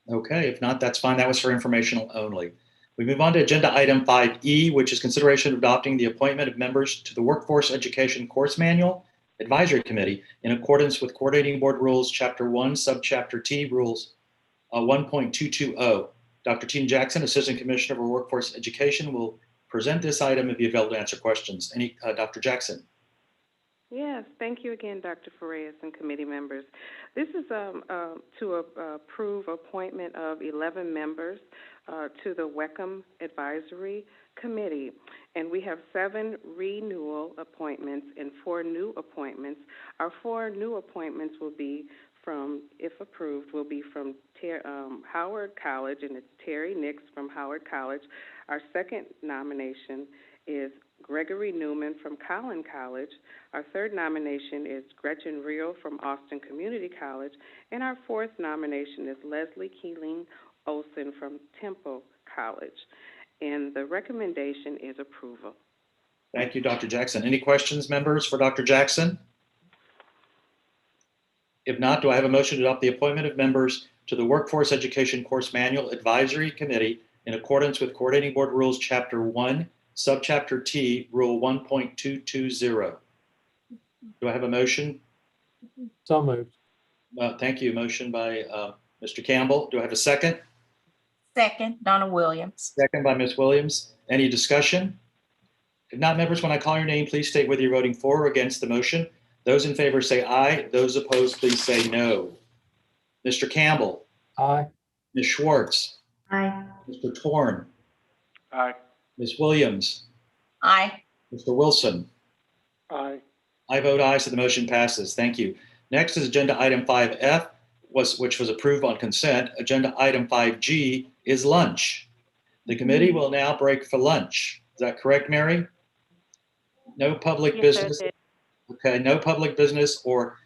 Okay, if not, that's fine. That was for informational only. We move on to agenda item 5E, which is consideration of adopting the appointment of members to the Workforce Education Course Manual Advisory Committee in accordance with Coordinating Board Rules, Chapter 1, Subchapter T, Rules 1.220. Dr. Tina Jackson, Assistant Commissioner for Workforce Education, will present this item and be available to answer questions. Dr. Jackson? Yes, thank you again, Dr. Farias and committee members. This is to approve appointment of 11 members to the WECM Advisory Committee. And we have 7 renewal appointments and 4 new appointments. Our 4 new appointments will be from, if approved, will be from Howard College, and it's Terry Nix from Howard College. Our second nomination is Gregory Newman from Collin College. Our third nomination is Gretchen Reel from Austin Community College. And our fourth nomination is Leslie Keeling Olson from Temple College. And the recommendation is approval. Thank you, Dr. Jackson. Any questions, members, for Dr. Jackson? If not, do I have a motion to adopt the appointment of members to the Workforce Education Course Manual Advisory Committee in accordance with Coordinating Board Rules, Chapter 1, Subchapter T, Rule 1.220? Do I have a motion? So moved. Thank you. Motion by Mr. Campbell. Do I have a second? Second, Donna Williams. Second by Ms. Williams. Any discussion? If not, members, when I call your name, please state whether you're voting for or against the motion. Those in favor say aye. Those opposed, please say no. Mr. Campbell? Aye. Ms. Schwartz? Aye. Mr. Torn? Aye. Ms. Williams? Aye. Mr. Wilson? Aye. I vote aye, so the motion passes. Thank you. Next is agenda item 5F, which was approved on consent. Agenda item 5G is lunch. The committee will now break for lunch. Is that correct, Mary? No public business. Okay, no public business or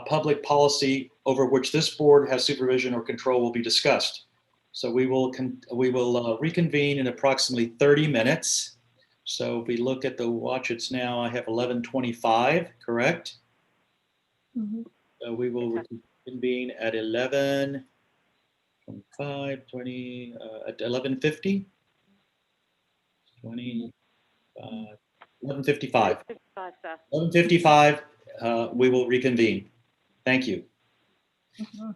public policy over which this board has supervision or control will be discussed. So we will reconvene in approximately 30 minutes. So if we look at the watch, it's now, I have 11:25, correct? Mm-hmm. So we will reconvene at 11:25, 20, at 11:50? 11:55. 11:55, we will reconvene. Thank you. Mhm.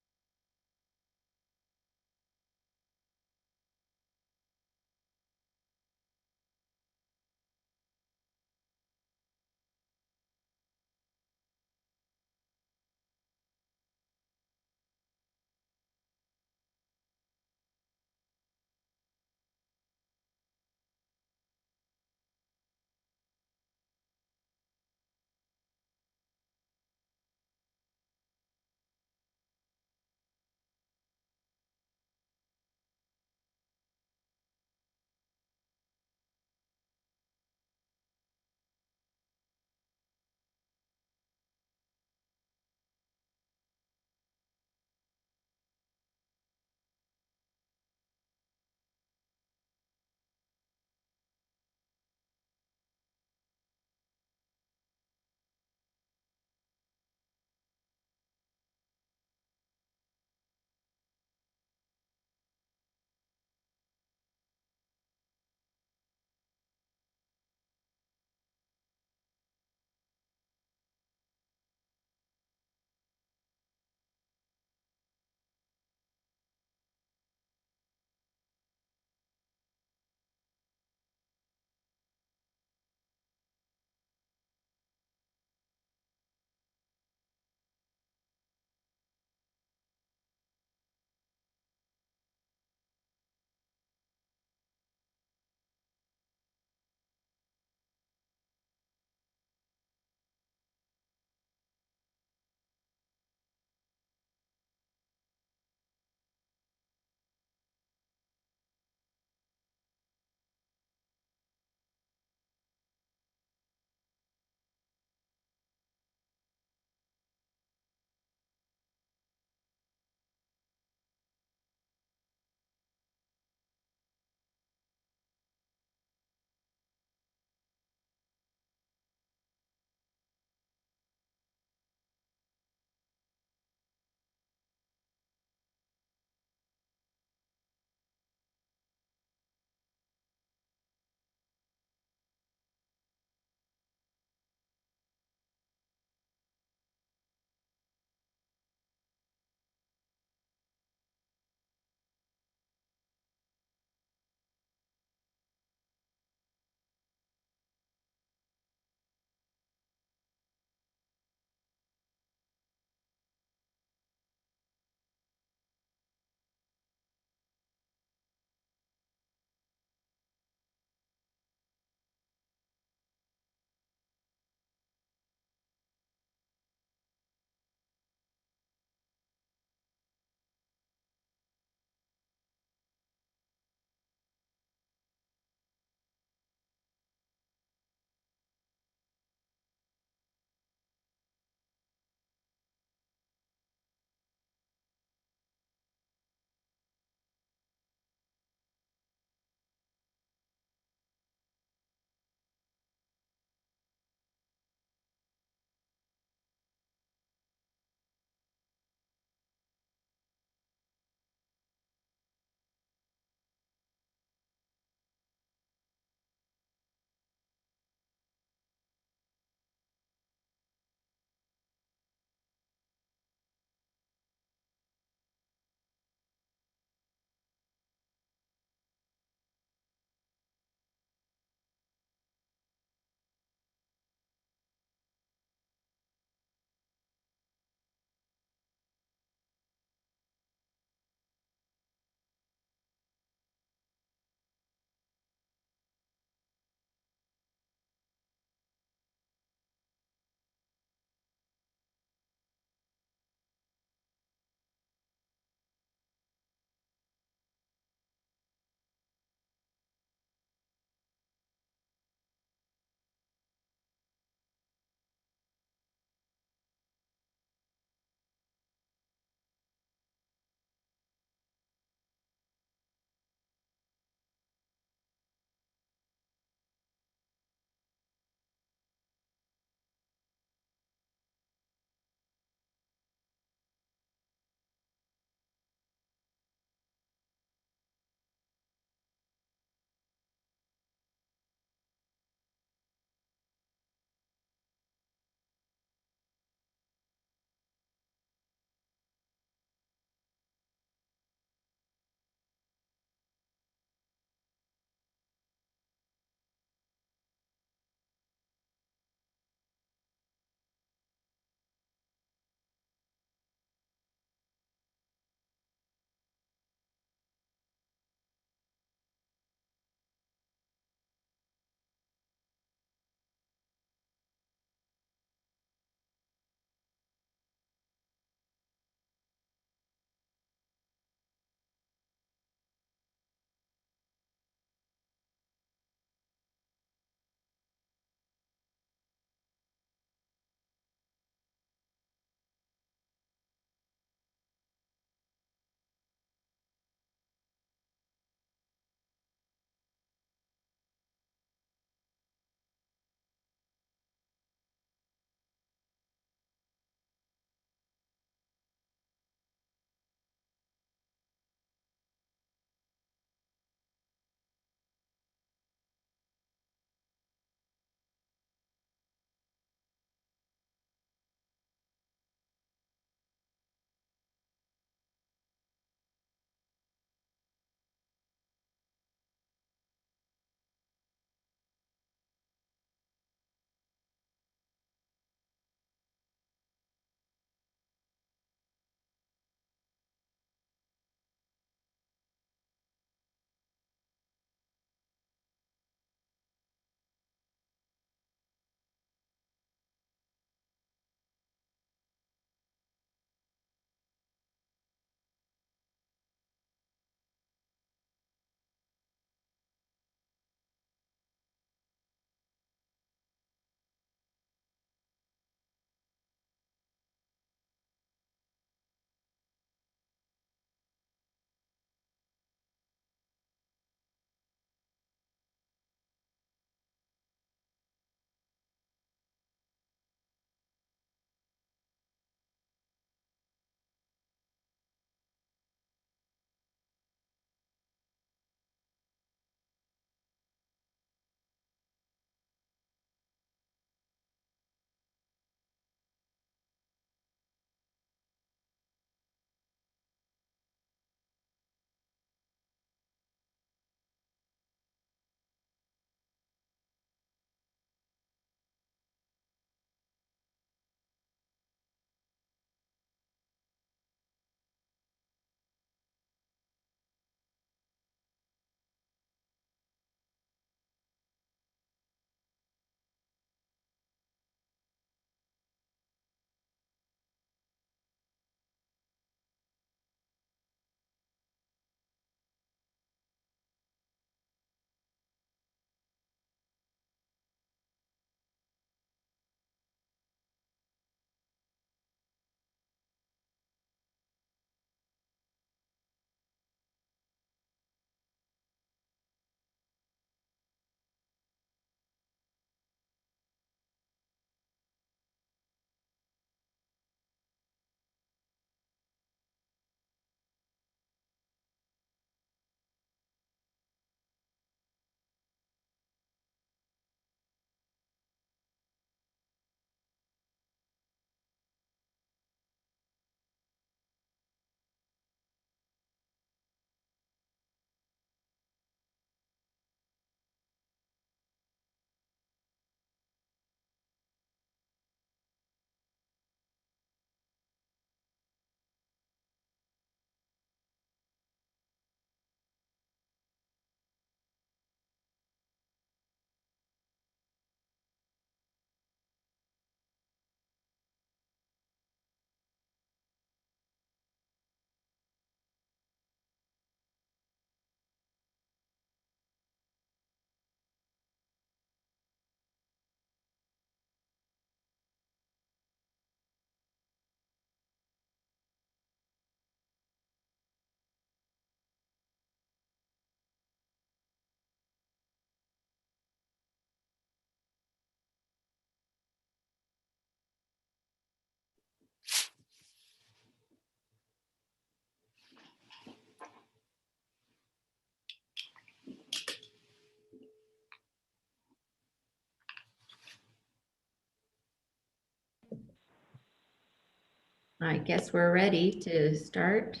I guess we're ready to start.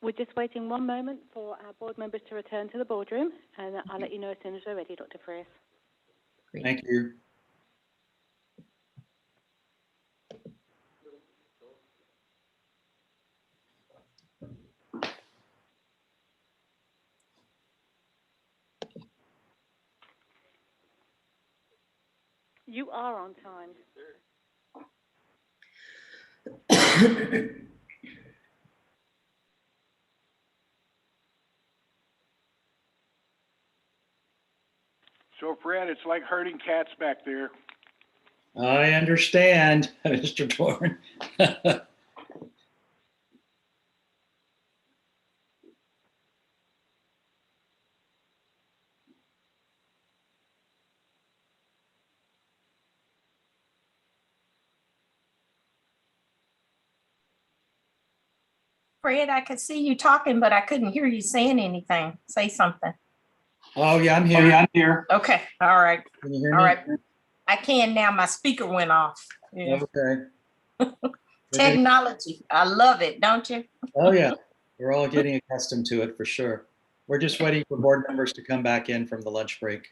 We're just waiting one moment for our board members to return to the boardroom, and I'll let you know as soon as we're ready, Dr. Farias. Thank you. You are on time. So Fred, it's like herding cats back there. I understand, Mr. Dorn. Fred, I could see you talking, but I couldn't hear you saying anything. Say something. Oh, yeah, I'm here. I'm here. Okay, all right. Can you hear All me? right. I can now. My speaker went off. Yeah. Okay. Technology. I love it, don't you? Oh, yeah. We're all getting accustomed to it for sure. We're just waiting for board members to come back in from the lunch break.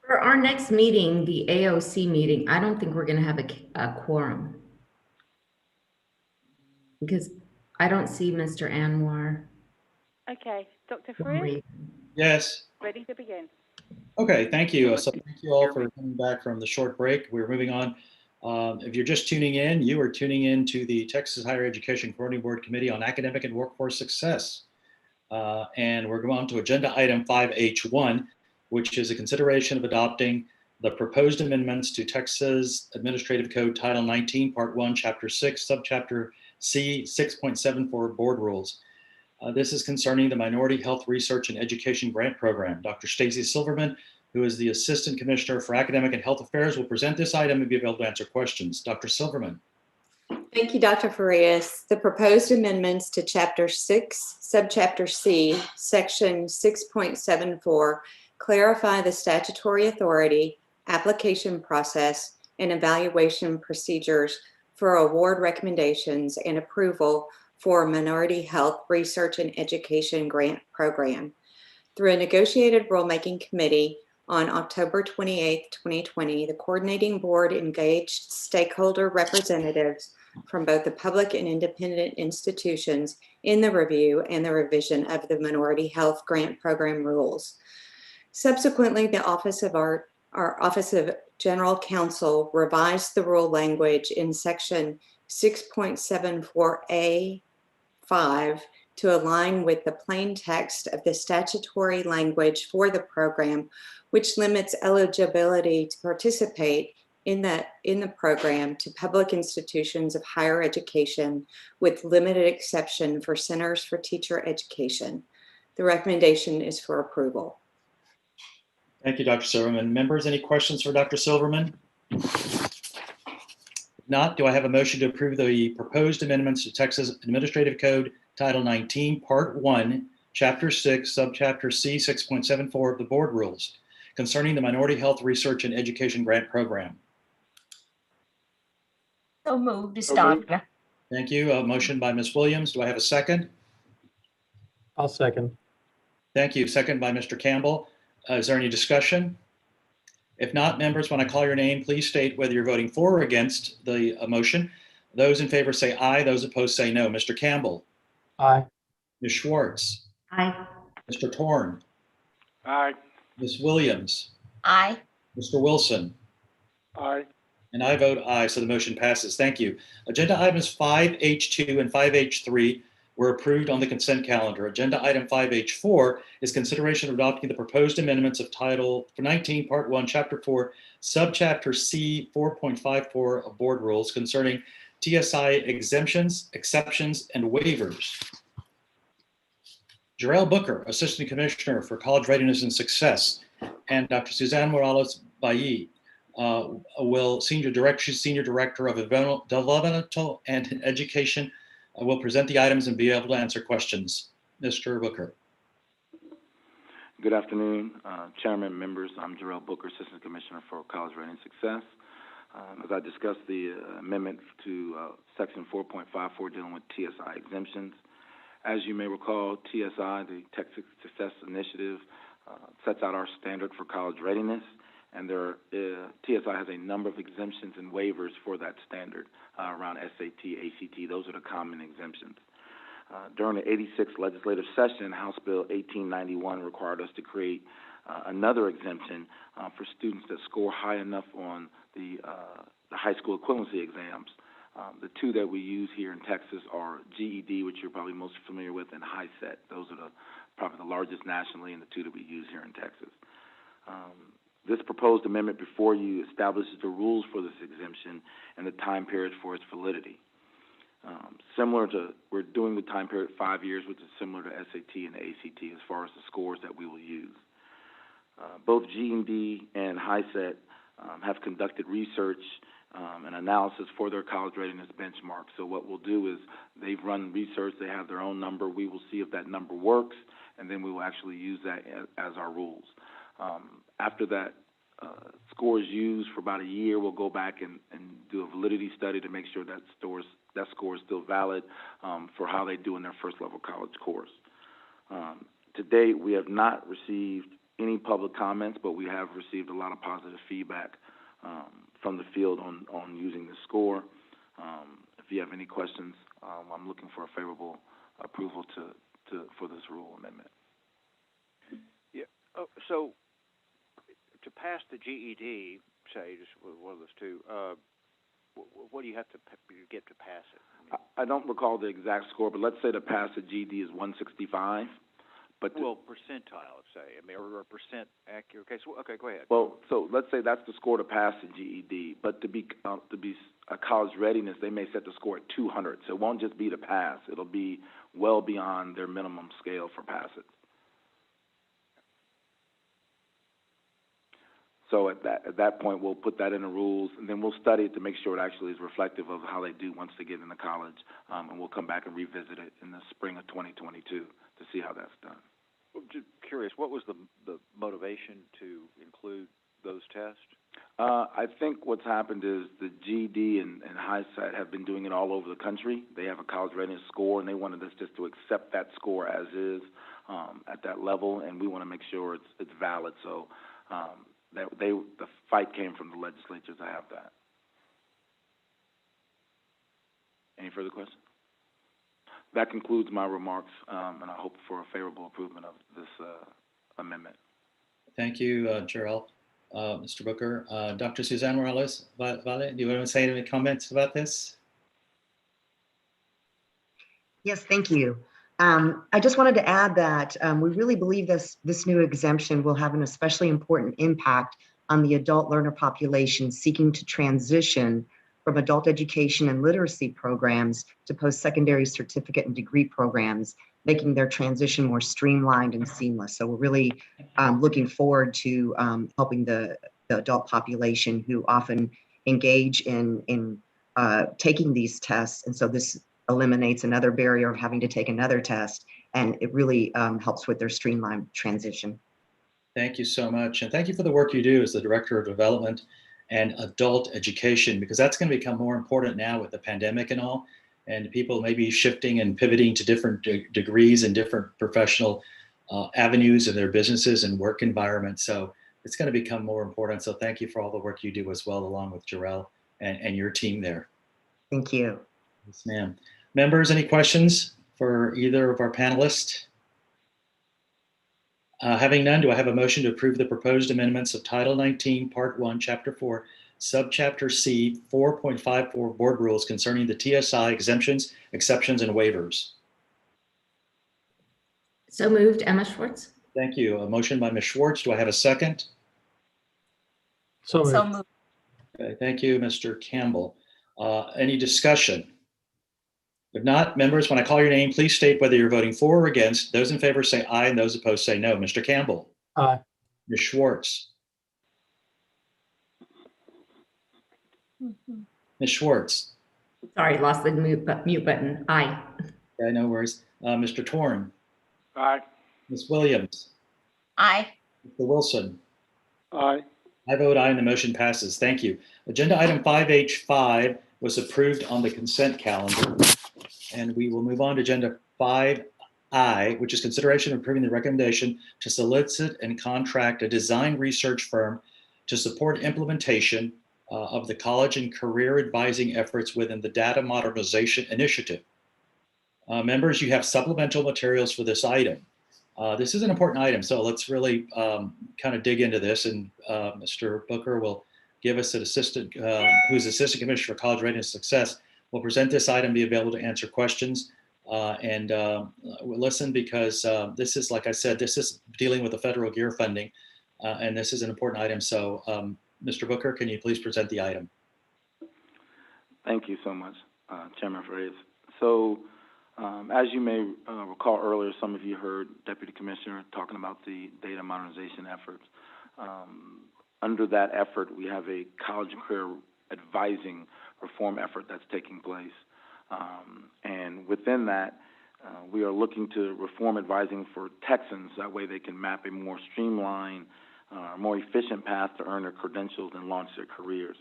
For our next meeting, the AOC meeting, I don't think we're going to have a quorum. Because I don't see Mr. Anwar. Okay, Dr. Farias, Yes. ready to begin. Okay, thank you. So thank you all for coming back from the short break. We're moving on. If you're just tuning in, you are tuning in to the Texas Higher Education Coordinating Board Committee on Academic and Workforce Success. And we're going on to agenda item 5H1, which is a consideration of adopting the proposed amendments to Texas Administrative Code Title 19, Part 1, Chapter 6, Subchapter C 6.74 Board Rules. This is concerning the Minority Health Research and Education Grant Program. Dr. Tsi Silverman, who is the Assistant Commissioner for Academic and Health Affairs, will present this item and be able to answer questions. Dr. Silverman. Thank you, Dr. Farias. The proposed amendments to Chapter 6, Subchapter C, Section 6.74 clarify the statutory authority, application process, and evaluation procedures for award recommendations and approval for Minority Health Research and Education Grant Program. Through a negotiated rulemaking committee on October 28, 2020, the coordinating board engaged stakeholder representatives from both the public and independent institutions in the review and the revision of the Minority Health Grant Program rules. Subsequently, the Office of our Office of General Counsel revised the rule language in Section 6.74A5 to align with the plain text of the statutory language for the program, which limits eligibility to participate in the program to public institutions of higher education, with limited exception for centers for teacher education. The recommendation is for approval. Thank you, Dr. Silverman. Members, any questions for Dr. Silverman? If not, do I have a motion to approve the proposed amendments to Texas Administrative Code Title 19, Part 1, Chapter 6, Subchapter C 6.74 of the Board Rules concerning the Minority Health Research and Education Grant Program? So moved. It's Donna. Thank you. A motion by Ms. Williams. Do I have a second? I'll second. Thank you. Second by Mr. Campbell. Is there any discussion? If not, members, when I call your name, please state whether you're voting for or against the motion. Those in favor say aye. Those opposed say no. Mr. Campbell. Aye. Ms. Schwartz. Aye. Mr. Torn. Aye. Ms. Williams. Aye. Mr. Wilson. Aye. And I vote aye, so the motion passes. Thank you. Agenda items 5H2 and 5H3 were approved on the consent calendar. Agenda item 5H4 is consideration of adopting the proposed amendments of Title 19, Part 1, Chapter 4, Subchapter C 4.54 of Board Rules concerning Tsi exemptions, exceptions, and waivers. Jarrell Booker, Assistant Commissioner for College Readiness and Success, and Dr. Suzanne Morales-Bailly, Senior Director of Developmental and Education, will present the items and be able to answer questions. Mr. Booker. Good afternoon, Chairman, members. I'm Jarrell Booker, Assistant Commissioner for College Readiness and Success. As I discussed the amendment to Section 4.54 dealing with TSI exemptions. As you may recall, TSI, the Tech Success Initiative, sets out our standard for college readiness, and TSI has a number of exemptions and waivers for that standard around SAT, ACT. Those are the common exemptions. During the 86th legislative session, House Bill 1891 required us to create another exemption for students that score high enough on the high school equivalency exams. The two that we use here in Texas are GED, which you're probably most familiar with, and HiSET. Those are probably the largest nationally and the two that we use here in Texas. This proposed amendment before you establishes the rules for this exemption and the time period for its validity. We're doing the time period 5 years, which is similar to SAT and ACT as far as the scores that we will use. Both GED and HiSET have conducted research and analysis for their college readiness benchmark. So what we'll do is they've run research, they have their own number, we will see if that number works, and then we will actually use that as our rules. After that score is used for about a year, we'll go back and do a validity study to make sure that score is still valid for how they do in their first level college course. To date, we have not received any public comments, but we have received a lot of positive feedback from the field on using the score. If you have any questions, I'm looking for a favorable approval for this rule amendment. Yeah. Oh, so to pass the GED, say, just one of those two, what do you have to get to pass it? I don't recall the exact score, but let's say to pass the GED is 165. But percentile, let's say, or percent accurate. Okay, go ahead. Well, so let's say that's the score to pass the GED, but to be a college readiness, they may set the score at 200. So it won't just be to pass; it'll be well beyond their minimum scale for passage. So at that point, we'll put that in the rules, and then we'll study it to make sure it actually is reflective of how they do once they get into college, and we'll come back and revisit it in the spring of 2022 to see how that's done. I'm just curious, what was the motivation to include those tests? I think what's happened is the GED and HiSET have been doing it all over the country. They have a college readiness score, and they wanted us just to accept that score as is at that level, and we want to make sure it's valid. So the fight came from the legislature to have that. Any further questions? That concludes my remarks, and I hope for a favorable approval of this amendment. Thank you, Jarrell. Mr. Booker. Dr. Suzanne Morales-Valle, do you want to say any comments about this? Yes, thank you. I just wanted to add that we really believe this new exemption will have an especially important impact on the adult learner population seeking to transition from adult education and literacy programs to post-secondary certificate and degree programs, making their transition more streamlined and seamless. So we're really looking forward to helping the adult population who often engage in taking these tests. And so this eliminates another barrier of having to take another test, and it really helps with their streamlined transition. Thank you so much. And thank you for the work you do as the Director of Development and Adult Education, because that's going to become more important now with the pandemic and all, and people may be shifting and pivoting to different degrees and different professional avenues of their businesses and work environments. So it's going to become more important. So thank you for all the work you do as well, along with Jarrell and your team there. Thank you. Yes, ma'am. Members, any questions for either of our panelists? Having none, do I have a motion to approve the proposed amendments of Title 19, Part 1, Chapter 4, Subchapter C, 4.54 Board Rules concerning the Tsi exemptions, exceptions, and waivers? So moved, Emma Schwartz. Thank you. A motion by Ms. Schwartz. Do I have a second? So So moved. moved. Okay, thank you, Mr. Campbell. Any discussion? If not, members, when I call your name, please state whether you're voting for or against. Those in favor say aye, and those opposed say no. Mr. Campbell? Aye. Ms. Schwartz? Ms. Schwartz? Sorry, lost the mute button. Aye. Okay, no worries. Mr. Torn? Aye. Ms. Williams? Aye. Mr. Wilson? Aye. I vote aye and the motion passes. Thank you. Agenda item 5H5 was approved on the consent calendar. And we will move on to agenda 5I, which is consideration of approving the recommendation to solicit and contract a design research firm to support implementation of the college and career advising efforts within the Data Modernization Initiative. Members, you have supplemental materials for this item. This is an important item, so let's really kind of dig into this. And Mr. Booker will give us an assistant, who's Assistant Commissioner for College Readiness Success, will present this item, be available to answer questions, and we'll listen because this is, like I said, this is dealing with the federal GEAR funding, and this is an important item. So, Mr. Booker, can you please present the item? Thank you so much, Chairman Reyes. So, as you may recall earlier, some of you heard Deputy Commissioner talking about the data modernization efforts. Under that effort, we have a college and career advising reform effort that's taking place. And within that, we are looking to reform advising for Texans. That way they can map a more streamlined, more efficient path to earn their credentials and launch their careers.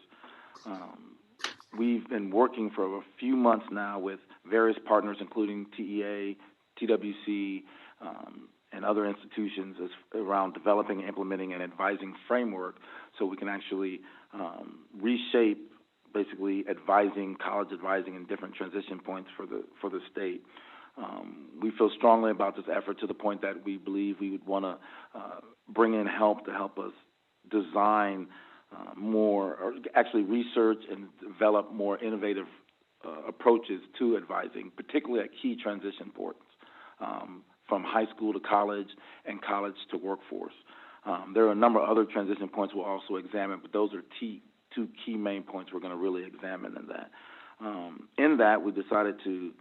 We've been working for a few months now with various partners, including TEA, TWC, and other institutions around developing and implementing an advising framework so we can actually reshape basically advising, college advising in different transition points for the state. We feel strongly about this effort to the point that we believe we would want to bring in help to help us design more, or actually research and develop more innovative approaches to advising, particularly at key transition points, from high school to college and college to workforce. There are a number of other transition points we'll also examine, but those are two key main points we're going to really examine in that. In that, we decided to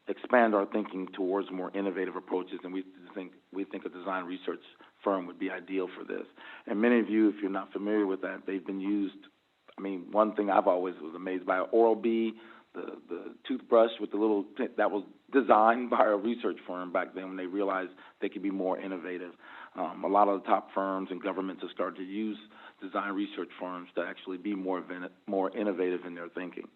expand our thinking towards more innovative approaches, and we think a design research firm would be ideal for this. And many of you, if you're not familiar with that, they've been used. I mean, one thing I've always was amazed by, Oral-B, the toothbrush with the little, that was designed by a research firm back then when they realized they could be more innovative. A lot of the top firms and governments have started to use design research firms to actually be more innovative in their thinking.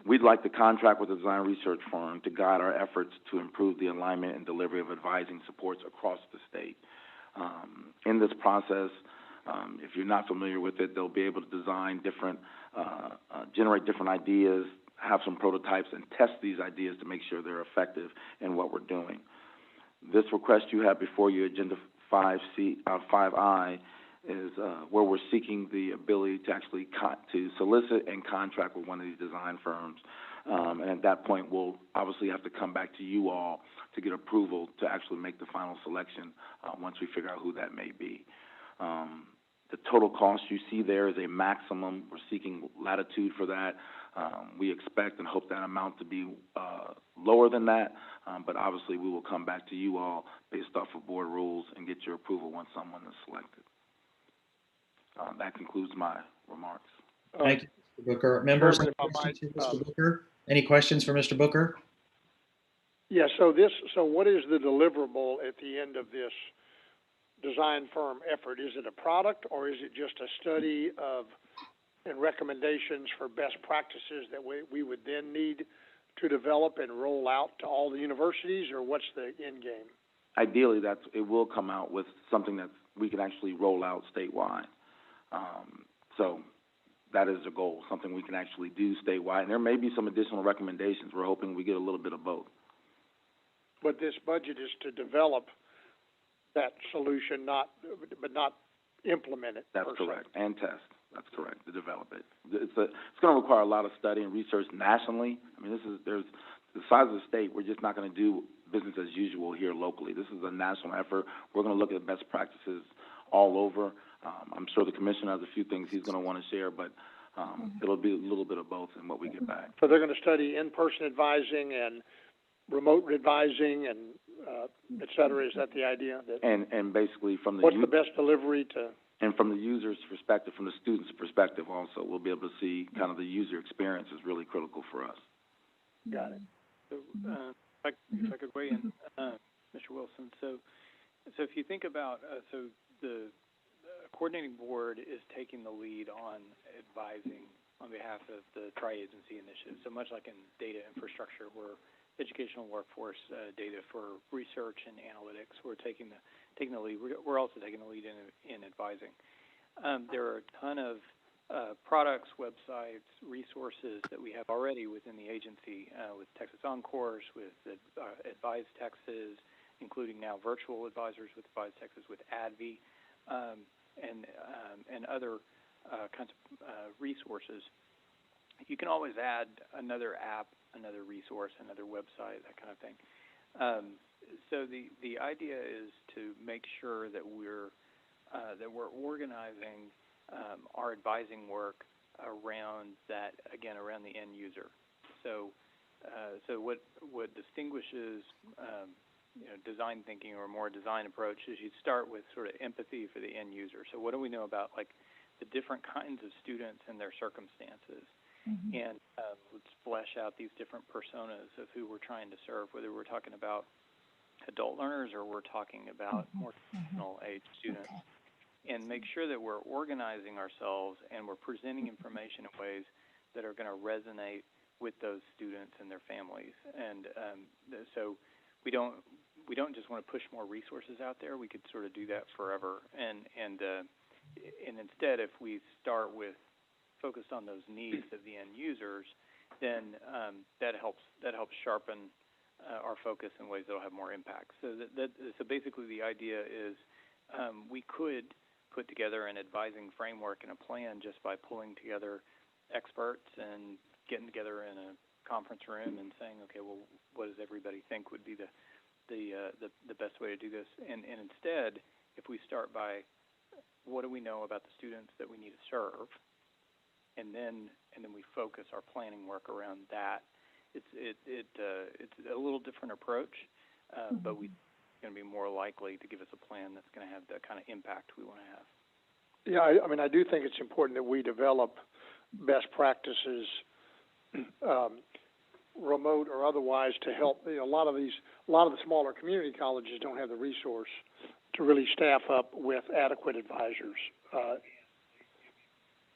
We'd like to contract with a design research firm to guide our efforts to improve the alignment and delivery of advising supports across the state. In this process, if you're not familiar with it, they'll be able to design different, generate different ideas, have some prototypes, and test these ideas to make sure they're effective in what we're doing. This request you have before you, Agenda 5I, is where we're seeking the ability to actually to solicit and contract with one of these design firms. And at that point, we'll obviously have to come back to you all to get approval to actually make the final selection once we figure out who that may be. The total cost you see there is a maximum. We're seeking latitude for that. We expect and hope that amount to be lower than that, but obviously we will come back to you all based off of board rules and get your approval once someone is selected. That concludes my remarks. Thank you, Mr. Booker. Members, any questions for Mr. Booker? Any questions for Mr. Booker? Yeah, so what is the deliverable at the end of this design firm effort? Is it a product, or is it just a study of and recommendations for best practices that we would then need to develop and roll out to all the universities, or what's the end game? Ideally, it will come out with something that's we can actually roll out statewide. So that is the goal, something we can actually do statewide. And there may be some additional recommendations. We're hoping we get a little bit of both. But this budget is to develop that solution, but not implement it. That's correct, and test. That's correct, to develop it. It's going to require a lot of study and research nationally. I mean, there's the size of the state. We're just not going to do business as usual here locally. This is a national effort. We're going to look at best practices all over. I'm sure the commissioner has a few things he's going to want to share, but it'll be a little bit of both in what we get back. So they're going to study in-person advising and remote advising and et cetera. Is that the idea? And basically from the what's the best delivery to? And from the user's perspective, from the student's perspective also, we'll be able to see kind of the user experience is really critical for us. Got it. So, if I could weigh in, Mr. Wilson. So if you think about, so the coordinating board is taking the lead on advising on behalf of the tri-agency initiative. So much like in data infrastructure, where educational workforce data for research and analytics, we're taking the lead. We're also taking the lead in advising. There are a ton of products, websites, resources that we have already within the agency, with Texas OnCourse, with Advise Texas, including now virtual advisors with Advise Texas, with ADVI, and other kinds of resources. You can always add another app, another resource, another website, that kind of thing. So the idea is to make sure that we're organizing our advising work around that, again, around the end user. So what distinguishes design thinking or more design approach is you start with sort of empathy for the end user. So what do we know about like the different kinds of students and their circumstances? Mm-hmm. And let's flesh out these different personas of who we're trying to serve, whether we're talking about adult learners or we're talking about more traditional age students. Okay. And make sure that we're organizing ourselves and we're presenting information in ways that are going to resonate with those students and their families. And so we don't just want to push more resources out there. We could sort of do that forever. And instead, if we start with focused on those needs of the end users, then that helps sharpen our focus in ways that will have more impact. So so basically, the idea is we could put together an advising framework and a plan just by pulling together experts and getting together in a conference room and saying, okay, well, what does everybody think would be the best way to do this? And instead, if we start by what do we know about the students that we need to serve, and then we focus our planning work around that, it's a little different approach, but we're going to be more likely to give us a plan that's going to have the kind of impact we want to have. Yeah, I mean, I do think it's important that we develop best practices, remote or otherwise, to help. A lot of the smaller community colleges don't have the resource to really staff up with adequate advisors,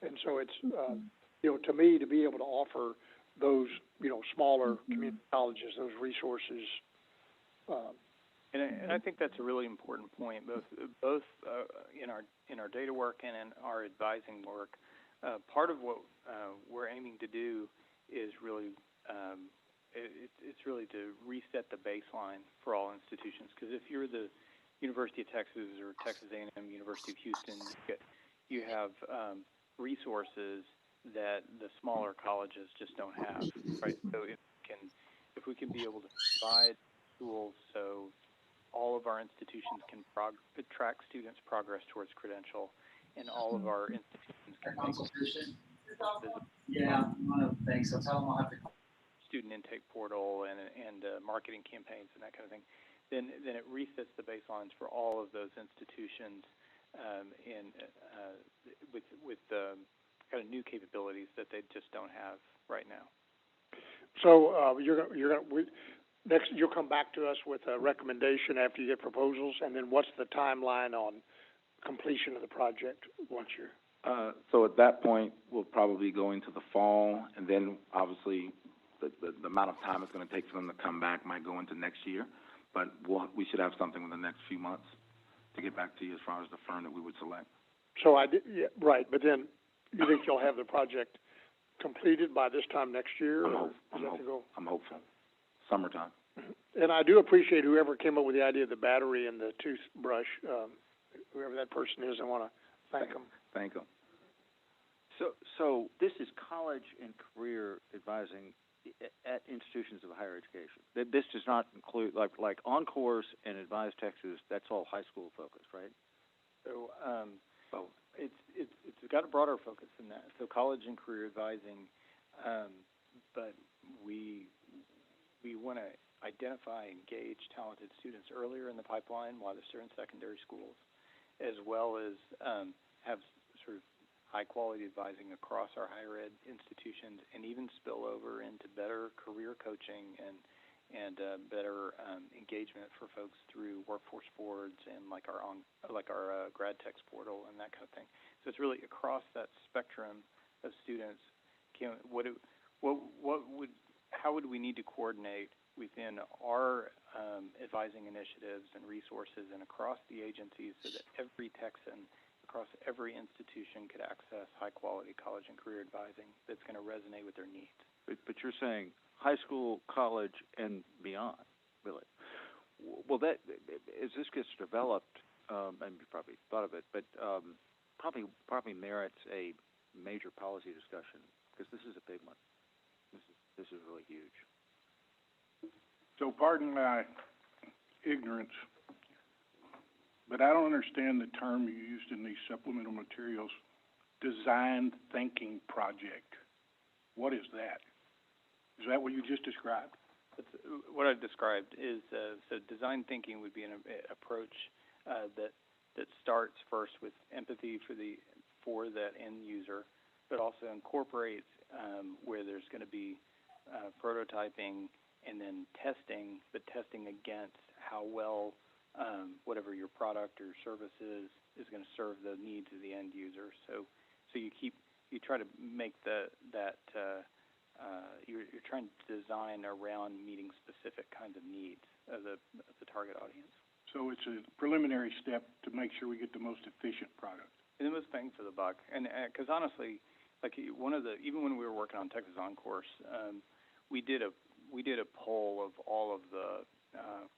and so it's to me, to be able to offer those smaller community colleges those resources. And I think that's a really important point, both in our data work and in our advising work. Part of what we're aiming to do is really it's really to reset the baseline for all institutions. Because if you're the University of Texas or Texas A&M, University of Houston, you have resources that the smaller colleges just don't have, right? So if we can be able to provide tools so all of our institutions can track students' progress towards credential, and all of our institutions can make thanks. I'll tell them I'll have to student intake portal and marketing campaigns and that kind of thing, then it resets the baselines for all of those institutions with the kind of new capabilities that they just don't have right now. So next you'll come back to us with a recommendation after you get proposals, and then what's the timeline on completion of the project once you're? So at that point, we'll probably go into the fall, and then obviously the amount of time it's going to take for them to come back might go into next year, but we should have something in the next few months to get back to you as far as the firm that we would select. So I did, yeah, right, but then you think you'll have the project completed by this time next year? I'm hopeful. Summertime. And I do appreciate whoever came up with the idea of the battery and the toothbrush, whoever that person is. I want to thank them. Thank them. So this is college and career advising at institutions of higher education. This does not include like On-Course and Advise Texas. That's all high school focused, right? So it's got a broader focus than that. So college and career advising, but we want to identify, engage talented students earlier in the pipeline while they're still in secondary schools, as well as have sort of high-quality advising across our higher ed institutions, and even spill over into better career coaching and better engagement for folks through workforce boards and like our grad text portal and that kind of thing. So it's really across that spectrum of students. How would we need to coordinate within our advising initiatives and resources and across the agencies so that every Texan across every institution could access high-quality college and career advising that's going to resonate with their needs. But you're saying high school, college, and beyond, really. Well, that as this gets developed, and you probably thought of it, but probably merits a major policy discussion because this is a big one. This is really huge. So pardon my ignorance, but I don't understand the term you used in these supplemental materials, design thinking project. What is that? Is that what you just described? What I described is so design thinking would be an approach that starts first with empathy for that end user, but also incorporates where there's going to be prototyping and then testing, but testing against how well whatever your product or service is going to serve the needs of the end user. So you try to make you're trying to design around meeting specific kinds of needs of the target audience. So it's a preliminary step to make sure we get the most efficient product. And the most bang for the buck. And because honestly, like even when we were working on Texas On-Course, we did a poll of all of the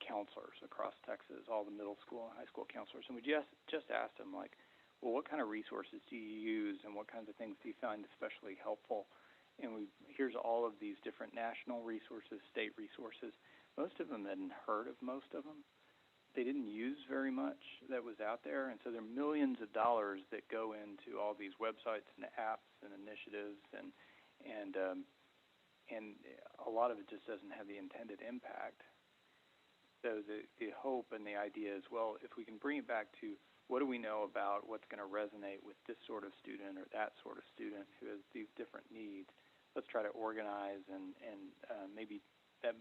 counselors across Texas, all the middle school and high school counselors, and we just asked them, like, well, what kind of resources do you use and what kinds of things do you find especially helpful? And here's all of these different national resources, state resources. Most of them hadn't heard of most of them. They didn't use very much that was out there, and so there are millions of dollars that go into all these websites and apps and initiatives, and a lot of it just doesn't have the intended impact. So the hope and the idea is, well, if we can bring it back to what do we know about what's going to resonate with this sort of student or that sort of student who has these different needs, let's try to organize and maybe that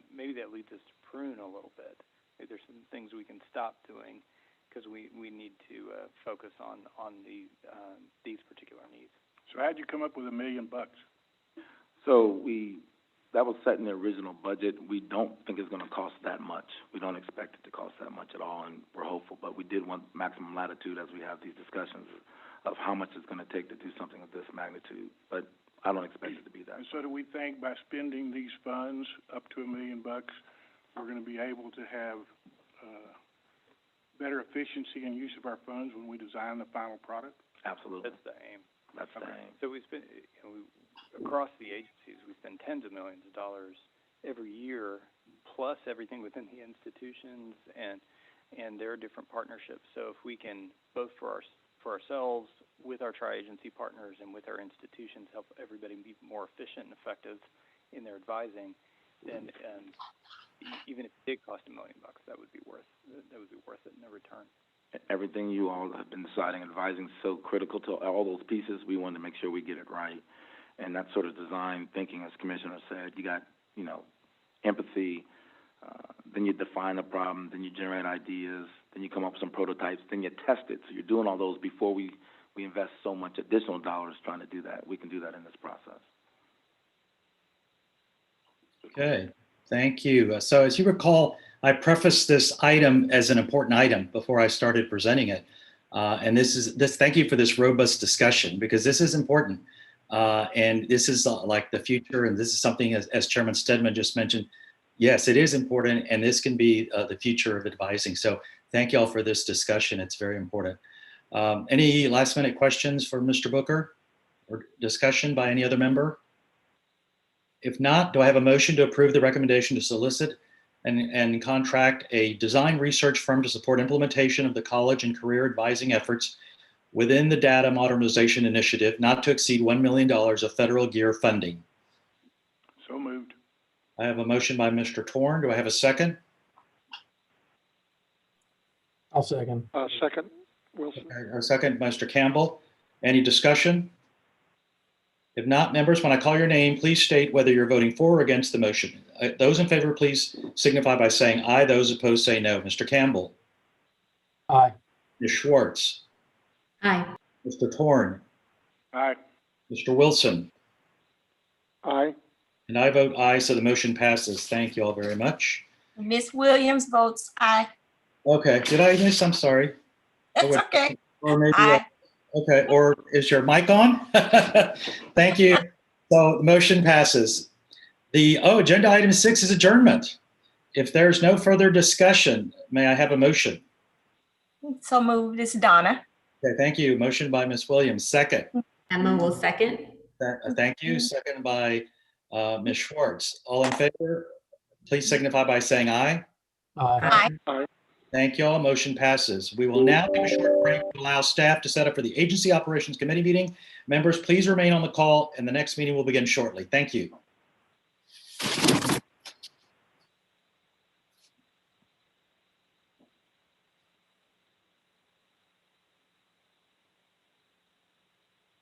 leads us to prune a little bit. Maybe there's some things we can stop doing because we need to focus on these particular needs. So how'd you come up with $1 million? So that was set in the original budget. We don't think it's going to cost that much. We don't expect it to cost that much at all, and we're hopeful. But we did want maximum latitude as we have these discussions of how much it's going to take to do something of this magnitude. But I don't expect it to be that. And so do we think by spending these funds up to $1 million, we're going to be able to have better efficiency and use of our funds when we design the final product? Absolutely. That's the aim. That's the aim. So we spend, across the agencies, we spend tens of millions of dollars every year, plus everything within the institutions, and there are different partnerships. So if we can, both for ourselves, with our tri-agency partners, and with our institutions, help everybody be more efficient and effective in their advising, then even if it did cost $1 million, that would be worth it in the return. Everything you all have been deciding, advising is so critical to all those pieces. We wanted to make sure we get it right. And that sort of design thinking, as Commissioner said, you got, empathy, then you define a problem, then you generate ideas, then you come up with some prototypes, then you test it. So you're doing all those before we invest so much additional dollars trying to do that. We can do that in this process. Okay, thank you. So as you recall, I prefaced this item as an important item before I started presenting it. And thank you for this robust discussion, because this is important. And this is like the future. And this is something, as Chairman Stedman just mentioned, yes, it is important. And this can be the future of advising. So thank you all for this discussion. It's very important. Any last minute questions for Mr. Booker or discussion by any other member? If not, do I have a motion to approve the recommendation to solicit and contract a design research firm to support implementation of the college and career advising efforts within the data modernization initiative, not to exceed $1 million of federal gear funding? So moved. I have a motion by Mr. Torn. Do I have a second? I'll second. Second, Wilson. A second, Mr. Campbell. Any discussion? If not, members, when I call your name, please state whether you're voting for or against the motion. Those in favor, please signify by saying aye. Those opposed say no. Mr. Campbell. Aye. Ms. Schwartz. Aye. Mr. Torn. Aye. Mr. Wilson. Aye. And I vote aye, so the motion passes. Thank you all very much. Ms. Williams votes aye. Okay, did I miss? I'm sorry. That's okay. Or maybe, Aye. okay, or is your mic on? Thank you. So the motion passes. Agenda item 6 is adjournment. If there's no further discussion, may I have a motion? So moved. This is Donna. Okay, thank you. Motion by Ms. Williams. Second. Emma will second. Thank you. Second by Ms. Schwartz. All in favor, please signify by saying aye. Aye. Aye. Thank you all. Motion passes. We will now take a short break to allow staff to set up for the Agency Operations Committee meeting. Members, please remain on the call, and the next meeting will begin shortly. Thank you.